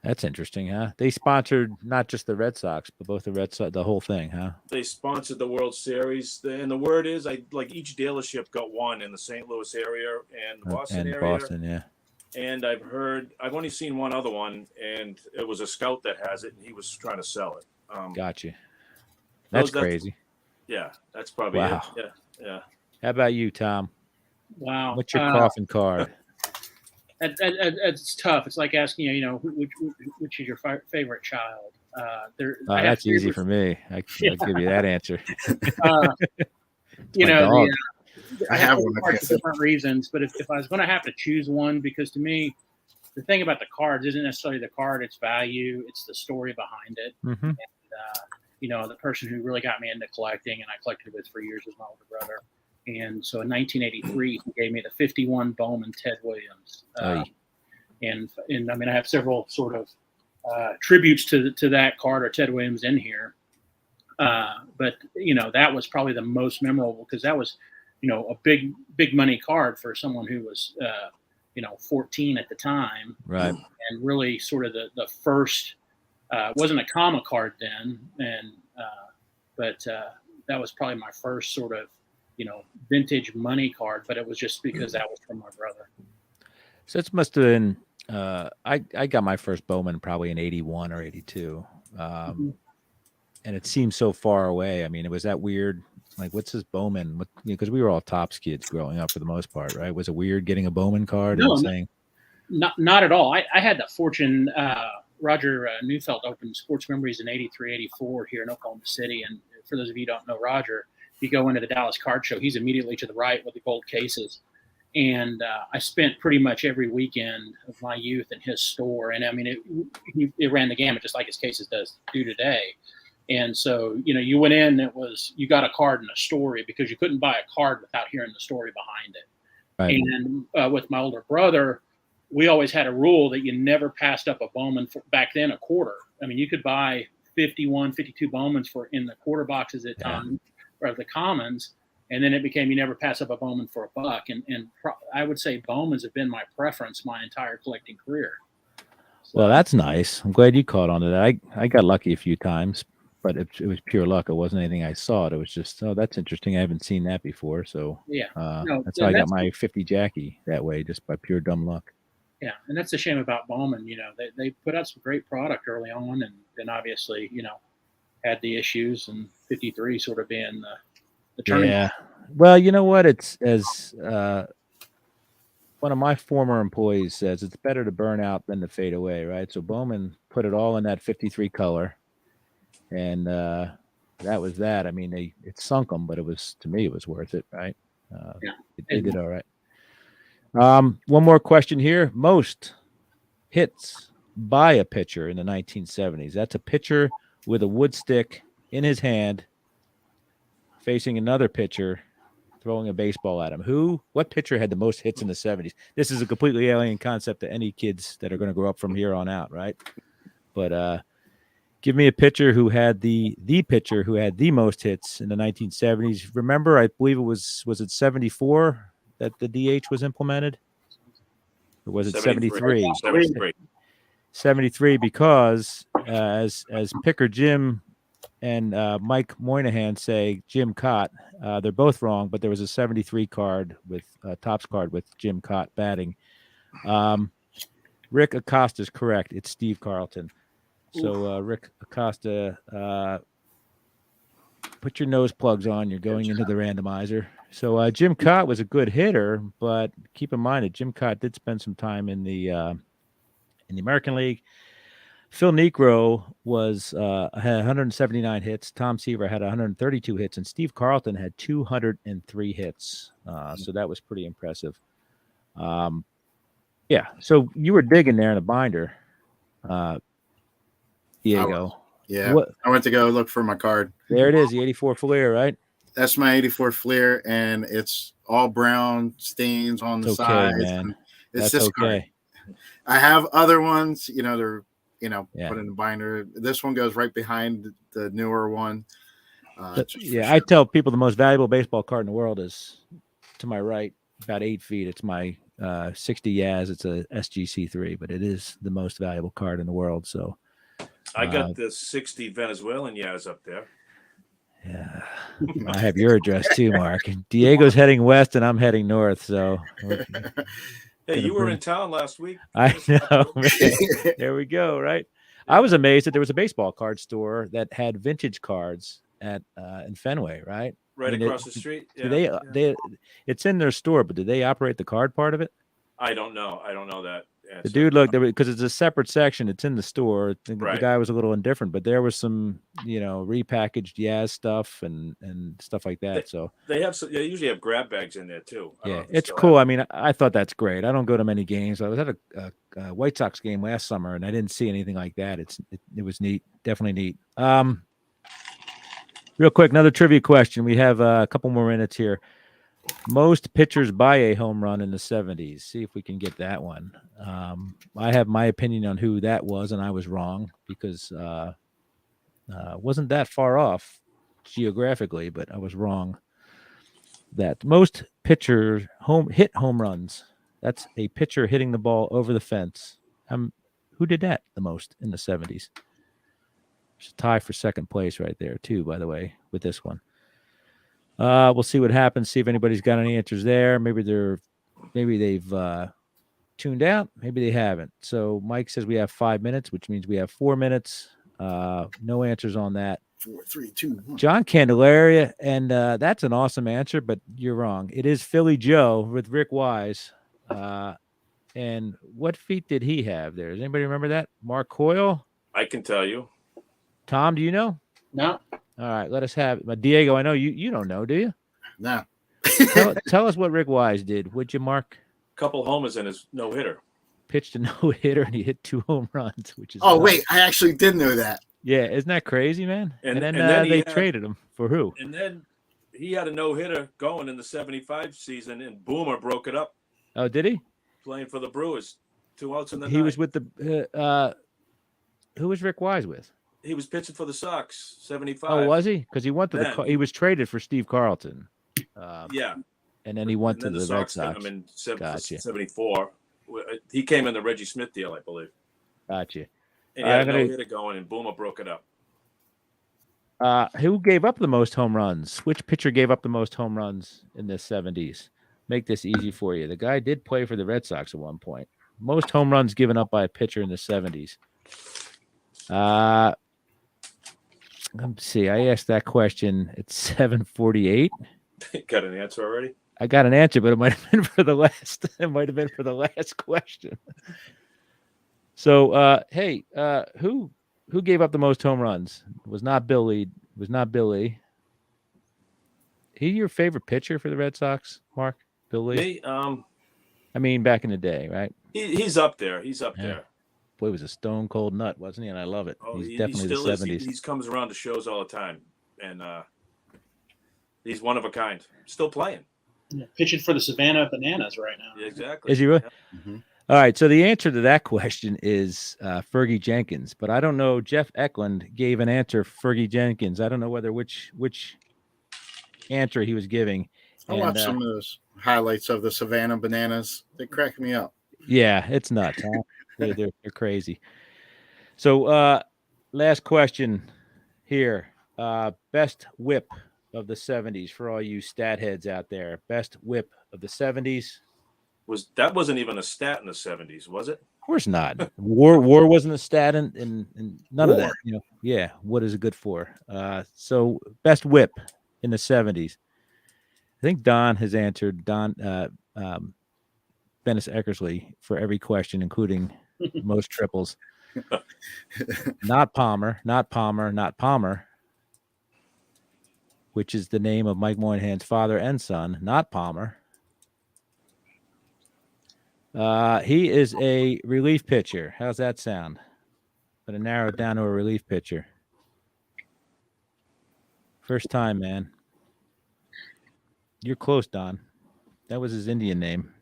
[SPEAKER 1] That's interesting, huh? They sponsored not just the Red Sox, but both the Red Sox, the whole thing, huh?
[SPEAKER 2] They sponsored the World Series, and the word is, like each dealership got one in the St. Louis area and the Boston
[SPEAKER 1] and
[SPEAKER 2] area.
[SPEAKER 1] Boston, yeah.
[SPEAKER 2] And I've only seen one other one, and it was a scout that has it, and he was trying to sell it.
[SPEAKER 1] Gotcha. That's crazy.
[SPEAKER 2] Yeah, that's probably
[SPEAKER 1] wow.
[SPEAKER 2] it. Yeah.
[SPEAKER 1] How about you, Tom?
[SPEAKER 4] Wow.
[SPEAKER 1] What's your coffin card?
[SPEAKER 4] It's tough. It's like asking which is your favorite child.
[SPEAKER 1] That's easy for me. I'll give you that answer.
[SPEAKER 3] I have one
[SPEAKER 4] for different reasons, but if I was going to have to choose one, because to me, the thing about the cards isn't necessarily the card; it's value, it's the story behind it.
[SPEAKER 1] Mm-hmm.
[SPEAKER 4] And the person who really got me into collecting, and I collected with for years, was my older brother. And so in 1983, he gave me the 51 Bowman Ted Williams. And I mean, I have several sort of tributes to that card or Ted Williams in here. But that was probably the most memorable, because that was, a big money card for someone who was, 14 at the time.
[SPEAKER 1] Right.
[SPEAKER 4] And really sort of the first, wasn't a comma card then. But that was probably my first sort of, vintage money card, but it was just because that was from my brother.
[SPEAKER 1] So it must have been, I got my first Bowman probably in 81 or 82. And it seems so far away. I mean, it was that weird, like, what's this Bowman? Because we were all Topps kids growing up for the most part, right? Was it weird getting a Bowman card and saying?
[SPEAKER 4] Not at all. I had the fortune, Roger Neufeld opened Sports Memories in 83, 84 here in Oklahoma City. And for those of you who don't know Roger, if you go into the Dallas Card Show, he's immediately to the right with the gold cases. And I spent pretty much every weekend of my youth in his store. And I mean, it ran the gamut just like his cases do today. And so, you went in, you got a card and a story, because you couldn't buy a card without hearing the story behind it. Right. And with my older brother, we always had a rule that you never passed up a Bowman back then, a quarter. I mean, you could buy 51, 52 Bowmans in the quarter boxes at time, or the commons. And then it became, you never pass up a Bowman for $1. And I would say Bowmans have been my preference my entire collecting career. So,
[SPEAKER 1] well, that's nice. I'm glad you caught on to that. I got lucky a few times, but it was pure luck. It wasn't anything I saw. It was just, that's interesting. I haven't seen that before. So that's how I got my 50 Jackie that way, just by pure dumb luck.
[SPEAKER 4] Yeah, and that's a shame about Bowman. They put out some great product early on, and then obviously, had the issues, and 53 sort of being the turning.
[SPEAKER 1] Yeah. Well, you know what? It's as one of my former employees says, it's better to burn out than to fade away, right? So Bowman put it all in that 53 color, and that was that. I mean, it sunk them, but to me, it was worth it, right? They did all right. One more question here. Most hits by a pitcher in the 1970s. That's a pitcher with a wood stick in his hand facing another pitcher throwing a baseball at him. What pitcher had the most hits in the 70s? This is a completely alien concept to any kids that are going to grow up from here on out, right? But give me a pitcher who had the pitcher who had the most hits in the 1970s. Remember, I believe was it 74 that the DH was implemented? Or was it 73? 73, because as Picker Jim and Mike Moynihan say, Jim Cott, they're both wrong, but there was a 73 card with Topps card with Jim Cott batting. Rick Acosta is correct. It's Steve Carlton. So Rick Acosta, put your nose plugs on. You're going into the randomizer. So Jim Cott was a good hitter, but keep in mind that Jim Cott did spend some time in the American League. Phil Niekro had 179 hits. Tom Seaver had 132 hits, and Steve Carlton had 203 hits. So that was pretty impressive. Yeah. So you were digging there in a binder, Diego.
[SPEAKER 3] Yeah,
[SPEAKER 1] What?
[SPEAKER 3] I went to go look for my card.
[SPEAKER 1] There it is, the 84 Fleer, right?
[SPEAKER 3] That's my 84 Fleer, and it's all brown stains on the
[SPEAKER 1] It's okay,
[SPEAKER 3] sides.
[SPEAKER 1] man.
[SPEAKER 3] And it's
[SPEAKER 1] That's
[SPEAKER 3] this
[SPEAKER 1] okay.
[SPEAKER 3] card. I have other ones, they're
[SPEAKER 1] Yeah.
[SPEAKER 3] put in the binder. This one goes right behind the newer one.
[SPEAKER 1] I tell people the most valuable baseball card in the world is to my right, about 8 feet. It's my 60 Yaz. It's a SGC3, but it is the most valuable card in the world. So
[SPEAKER 2] I got the 60 Venezuelan Yaz up there.
[SPEAKER 1] yeah, I have your address too, Mark. Diego's heading west, and I'm heading north. So
[SPEAKER 2] Hey, you were in town last week.
[SPEAKER 1] I know. Man. There we go. Right. I was amazed that there was a baseball card store that had vintage cards at in Fenway, right?
[SPEAKER 2] Right across the street.
[SPEAKER 1] Do they it's in their store, but do they operate the card part of it?
[SPEAKER 2] I don't know that.
[SPEAKER 1] The dude looked, because it's a separate section. It's in the store. The
[SPEAKER 2] Right.
[SPEAKER 1] guy was a little indifferent, but there was some, repackaged Yaz stuff and stuff like that. So
[SPEAKER 2] they usually have grab bags in there too.
[SPEAKER 1] yeah, it's cool. I mean, I thought that's great. I don't go to many games. I was at a White Sox game last summer, and I didn't see anything like that. It was neat, definitely neat. Real quick, another trivia question. We have a couple more minutes here. Most pitchers by a home run in the 70s. See if we can get that one. I have my opinion on who that was, and I was wrong because wasn't that far off geographically, but I was wrong. That most pitcher hit home runs. That's a pitcher hitting the ball over the fence. Who did that the most in the 70s? There's a tie for second place right there too, by the way, with this one. We'll see what happens. See if anybody's got any answers there. Maybe they've tuned out. Maybe they haven't. So Mike says we have 5 minutes, which means we have 4 minutes. No answers on that.
[SPEAKER 3] 4, 3, 2, 1.
[SPEAKER 1] John Candelaria, and that's an awesome answer, but you're wrong. It is Philly Joe with Rick Wise. And what feet did he have there? Does anybody remember that? Mark Coyle?
[SPEAKER 2] I can tell you.
[SPEAKER 1] Tom, do you know?
[SPEAKER 4] No.
[SPEAKER 1] All right, let us have it. Diego, I know you don't know, do you?
[SPEAKER 3] No.
[SPEAKER 1] Tell us what Rick Wise did, would you, Mark?
[SPEAKER 2] Couple homers in his no-hitter.
[SPEAKER 1] Pitched a no-hitter and he hit 2 home runs, which is
[SPEAKER 3] wait, I actually did know that.
[SPEAKER 1] Yeah, isn't that crazy, man?
[SPEAKER 2] And
[SPEAKER 1] then
[SPEAKER 2] they
[SPEAKER 1] traded him for who?
[SPEAKER 2] And then he had a no-hitter going in the 75 season, and Boomer broke it up.
[SPEAKER 1] Oh, did he?
[SPEAKER 2] Playing for the Brewers. 2 outs in the
[SPEAKER 1] He
[SPEAKER 2] ninth.
[SPEAKER 1] was with the who was Rick Wise with?
[SPEAKER 2] He was pitching for the Sox, 75.
[SPEAKER 1] Oh, was he? Because he went to
[SPEAKER 2] Then
[SPEAKER 1] he was traded for Steve Carlton.
[SPEAKER 2] Yeah.
[SPEAKER 1] And then he went to
[SPEAKER 2] And then
[SPEAKER 1] the Red
[SPEAKER 2] Sox got
[SPEAKER 1] Sox.
[SPEAKER 2] him in
[SPEAKER 1] Gotcha.
[SPEAKER 2] 74. He came in the Reggie Smith deal, I believe.
[SPEAKER 1] Gotcha.
[SPEAKER 2] And he had a no-hitter going, and Boomer broke it up.
[SPEAKER 1] Who gave up the most home runs? Which pitcher gave up the most home runs in the 70s? Make this easy for you. The guy did play for the Red Sox at one point. Most home runs given up by a pitcher in the 70s. Let's see. I asked that question at 7:48.
[SPEAKER 2] Got an answer already?
[SPEAKER 1] I got an answer, but it might have been for the last. It might have been for the last question. So, hey, who gave up the most home runs? It was not Billy. It was not Billy. He your favorite pitcher for the Red Sox, Mark? Billy?
[SPEAKER 2] Me?
[SPEAKER 1] I mean, back in the day, right?
[SPEAKER 2] He's up there. He's up there.
[SPEAKER 1] Boy, he was a stone cold nut, wasn't he? And I love it.
[SPEAKER 2] Oh,
[SPEAKER 1] He's definitely
[SPEAKER 2] still
[SPEAKER 1] the
[SPEAKER 2] is.
[SPEAKER 1] 70s.
[SPEAKER 2] He comes around to shows all the time, and he's one of a kind. Still playing.
[SPEAKER 4] Yeah, pitching for the Savannah Bananas right now.
[SPEAKER 2] Yeah, exactly.
[SPEAKER 1] Is he really?
[SPEAKER 2] Yeah.
[SPEAKER 3] Mm-hmm.
[SPEAKER 1] All right. So the answer to that question is Fergie Jenkins, but I don't know. Jeff Eklund gave an answer, Fergie Jenkins. I don't know whether which answer he was giving.
[SPEAKER 3] I watched some of those highlights of the Savannah Bananas. They crack me up.
[SPEAKER 1] Yeah, it's nuts. Huh? they're crazy. So last question here. Best whip of the 70s for all you stat heads out there. Best whip of the 70s.
[SPEAKER 2] Wasn't even a stat in the 70s, was it?
[SPEAKER 1] Of course not. War wasn't a stat and none of that. Yeah. What is it good for? So best whip in the 70s. I think Don has answered. Dennis Eckersley for every question, including most triples. Not Palmer, which is the name of Mike Moynihan's father and son. Not Palmer. He is a relief pitcher. How's that sound? Gonna narrow it down to a relief pitcher. First time, man. You're close, Don. That was his Indian name.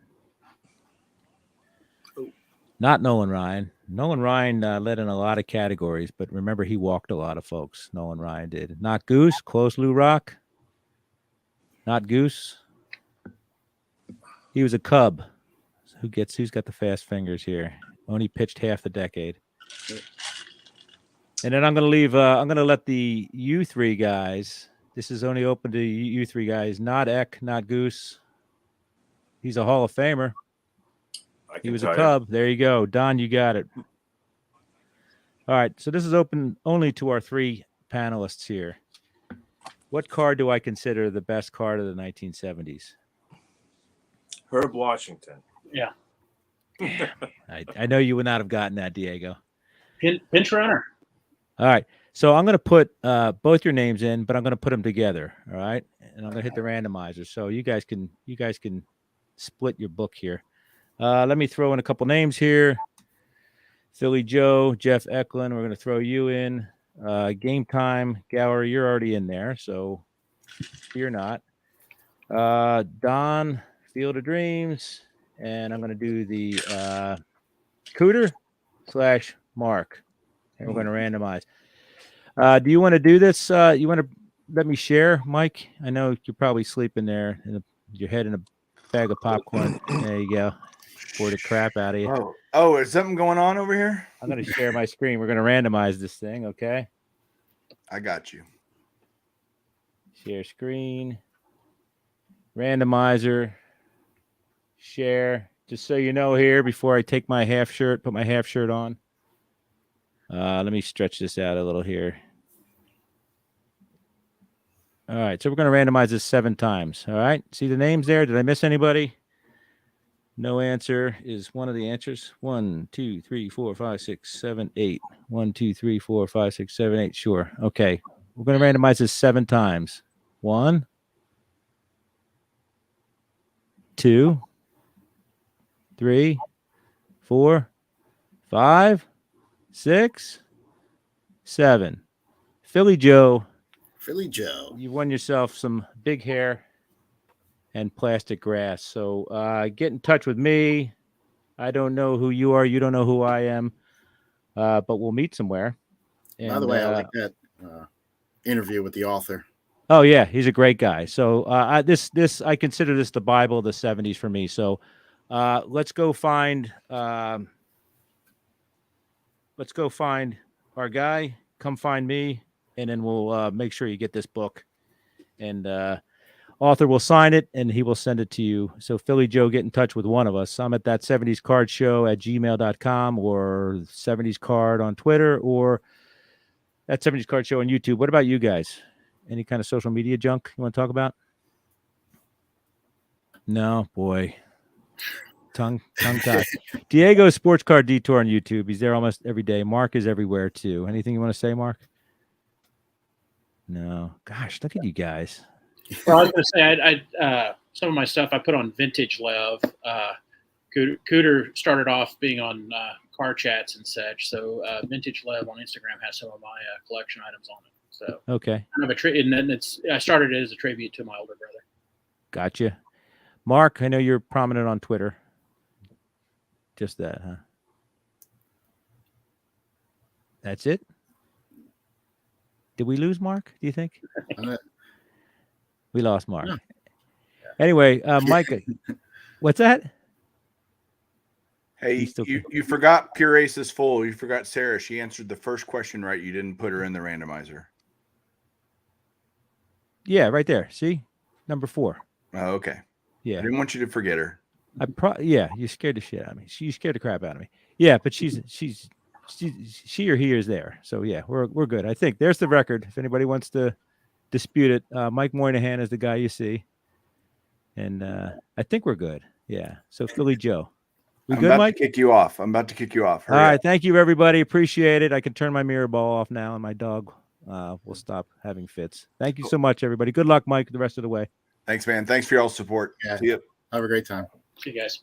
[SPEAKER 1] Not Nolan Ryan. Nolan Ryan led in a lot of categories, but remember, he walked a lot of folks. Nolan Ryan did. Not Goose. Close, Lou Rock. Not Goose. He was a Cub. Who's got the fast fingers here? Only pitched half the decade. And then I'm gonna let you three guys. This is only open to you three guys. Not Eck, not Goose. He's a Hall of Famer. He was a Cub. There you go. Don, you got it. All right. So this is open only to our three panelists here. What card do I consider the best card of the 1970s?
[SPEAKER 2] Herb Washington.
[SPEAKER 4] Yeah.
[SPEAKER 1] I know you would not have gotten that, Diego.
[SPEAKER 4] Pinch runner.
[SPEAKER 1] All right. So I'm going to put both your names in, but I'm going to put them together. All right. And I'm going to hit the randomizer. So you guys can split your book here. Let me throw in a couple names here. Philly Joe, Jeff Eklund. We're going to throw you in. Game Time, Gower, you're already in there, so you're not. Don, Field of Dreams, and I'm going to do the Cooter / Mark, and we're going to randomize. Do you want to do this? You want to let me share, Mike? I know you're probably sleeping there in your head in a bag of popcorn. There you go. Bored the crap out of you.
[SPEAKER 5] Oh, is something going on over here?
[SPEAKER 1] I'm going to share my screen. We're going to randomize this thing, okay?
[SPEAKER 5] I got you.
[SPEAKER 1] Share screen. Randomizer. Share. Just so you know here, before I take my half shirt, put my half shirt on. Let me stretch this out a little here. All right, so we're going to randomize this 7 times. All right, see the names there? Did I miss anybody? No answer is one of the answers. 1, 2, 3, 4, 5, 6, 7, 8. 1, 2, 3, 4, 5, 6, 7, 8. Sure. Okay. We're going to randomize this 7 times. 1, 2, 3, 4, 5, 6, 7. Philly Joe.
[SPEAKER 3] Philly Joe.
[SPEAKER 1] You won yourself some big hair and plastic grass. So get in touch with me. I don't know who you are. You don't know who I am. But we'll meet somewhere. And,
[SPEAKER 3] by the way, I like that interview with the author.
[SPEAKER 1] Oh yeah, he's a great guy. So this I consider this the Bible of the 70s for me. So let's go find our guy. Come find me, and then we'll make sure you get this book. And author will sign it, and he will send it to you. So Philly Joe, get in touch with one of us. I'm at that 70s card show at gmail.com or 70s card on Twitter or that 70s card show on YouTube. What about you guys? Any kind of social media junk you want to talk about? No, boy. Tongue tied. Diego Sports Card Detour on YouTube. He's there almost every day. Mark is everywhere too. Anything you want to say, Mark? No. Gosh, look at you guys.
[SPEAKER 4] Well, I was going to say, I some of my stuff I put on Vintage Lev. Cooter started off being on car chats and such. So Vintage Lev on Instagram has some of my collection items on it. So
[SPEAKER 1] okay,
[SPEAKER 4] kind of and then I started it as a tribute to my older brother.
[SPEAKER 1] Gotcha. Mark, I know you're prominent on Twitter. Just that, huh? That's it? Did we lose Mark, do you think? We lost Mark.
[SPEAKER 3] Yeah.
[SPEAKER 1] Anyway, Mike, what's that?
[SPEAKER 5] Hey, you forgot Pure Ace is full. You forgot Sarah. She answered the first question right. You didn't put her in the randomizer.
[SPEAKER 1] Yeah, right there. See? Number 4.
[SPEAKER 5] Oh, okay.
[SPEAKER 1] Yeah.
[SPEAKER 5] I didn't want you to forget her.
[SPEAKER 1] Yeah, you scared the shit out of me. You scared the crap out of me. Yeah, but she or he is there. So yeah, we're good. I think there's the record. If anybody wants to dispute it, Mike Moynihan is the guy you see, and I think we're good. Yeah. So Philly Joe, we good, Mike?
[SPEAKER 5] To kick you off. I'm about to kick you off.
[SPEAKER 1] All right. Thank you, everybody. Appreciate it. I can turn my mirror ball off now, and my dog will stop having fits. Thank you so much, everybody. Good luck, Mike, the rest of the way.
[SPEAKER 5] Thanks, man. Thanks for your all support.
[SPEAKER 3] Yeah.
[SPEAKER 5] See you.
[SPEAKER 3] Have a great time.
[SPEAKER 4] See you guys.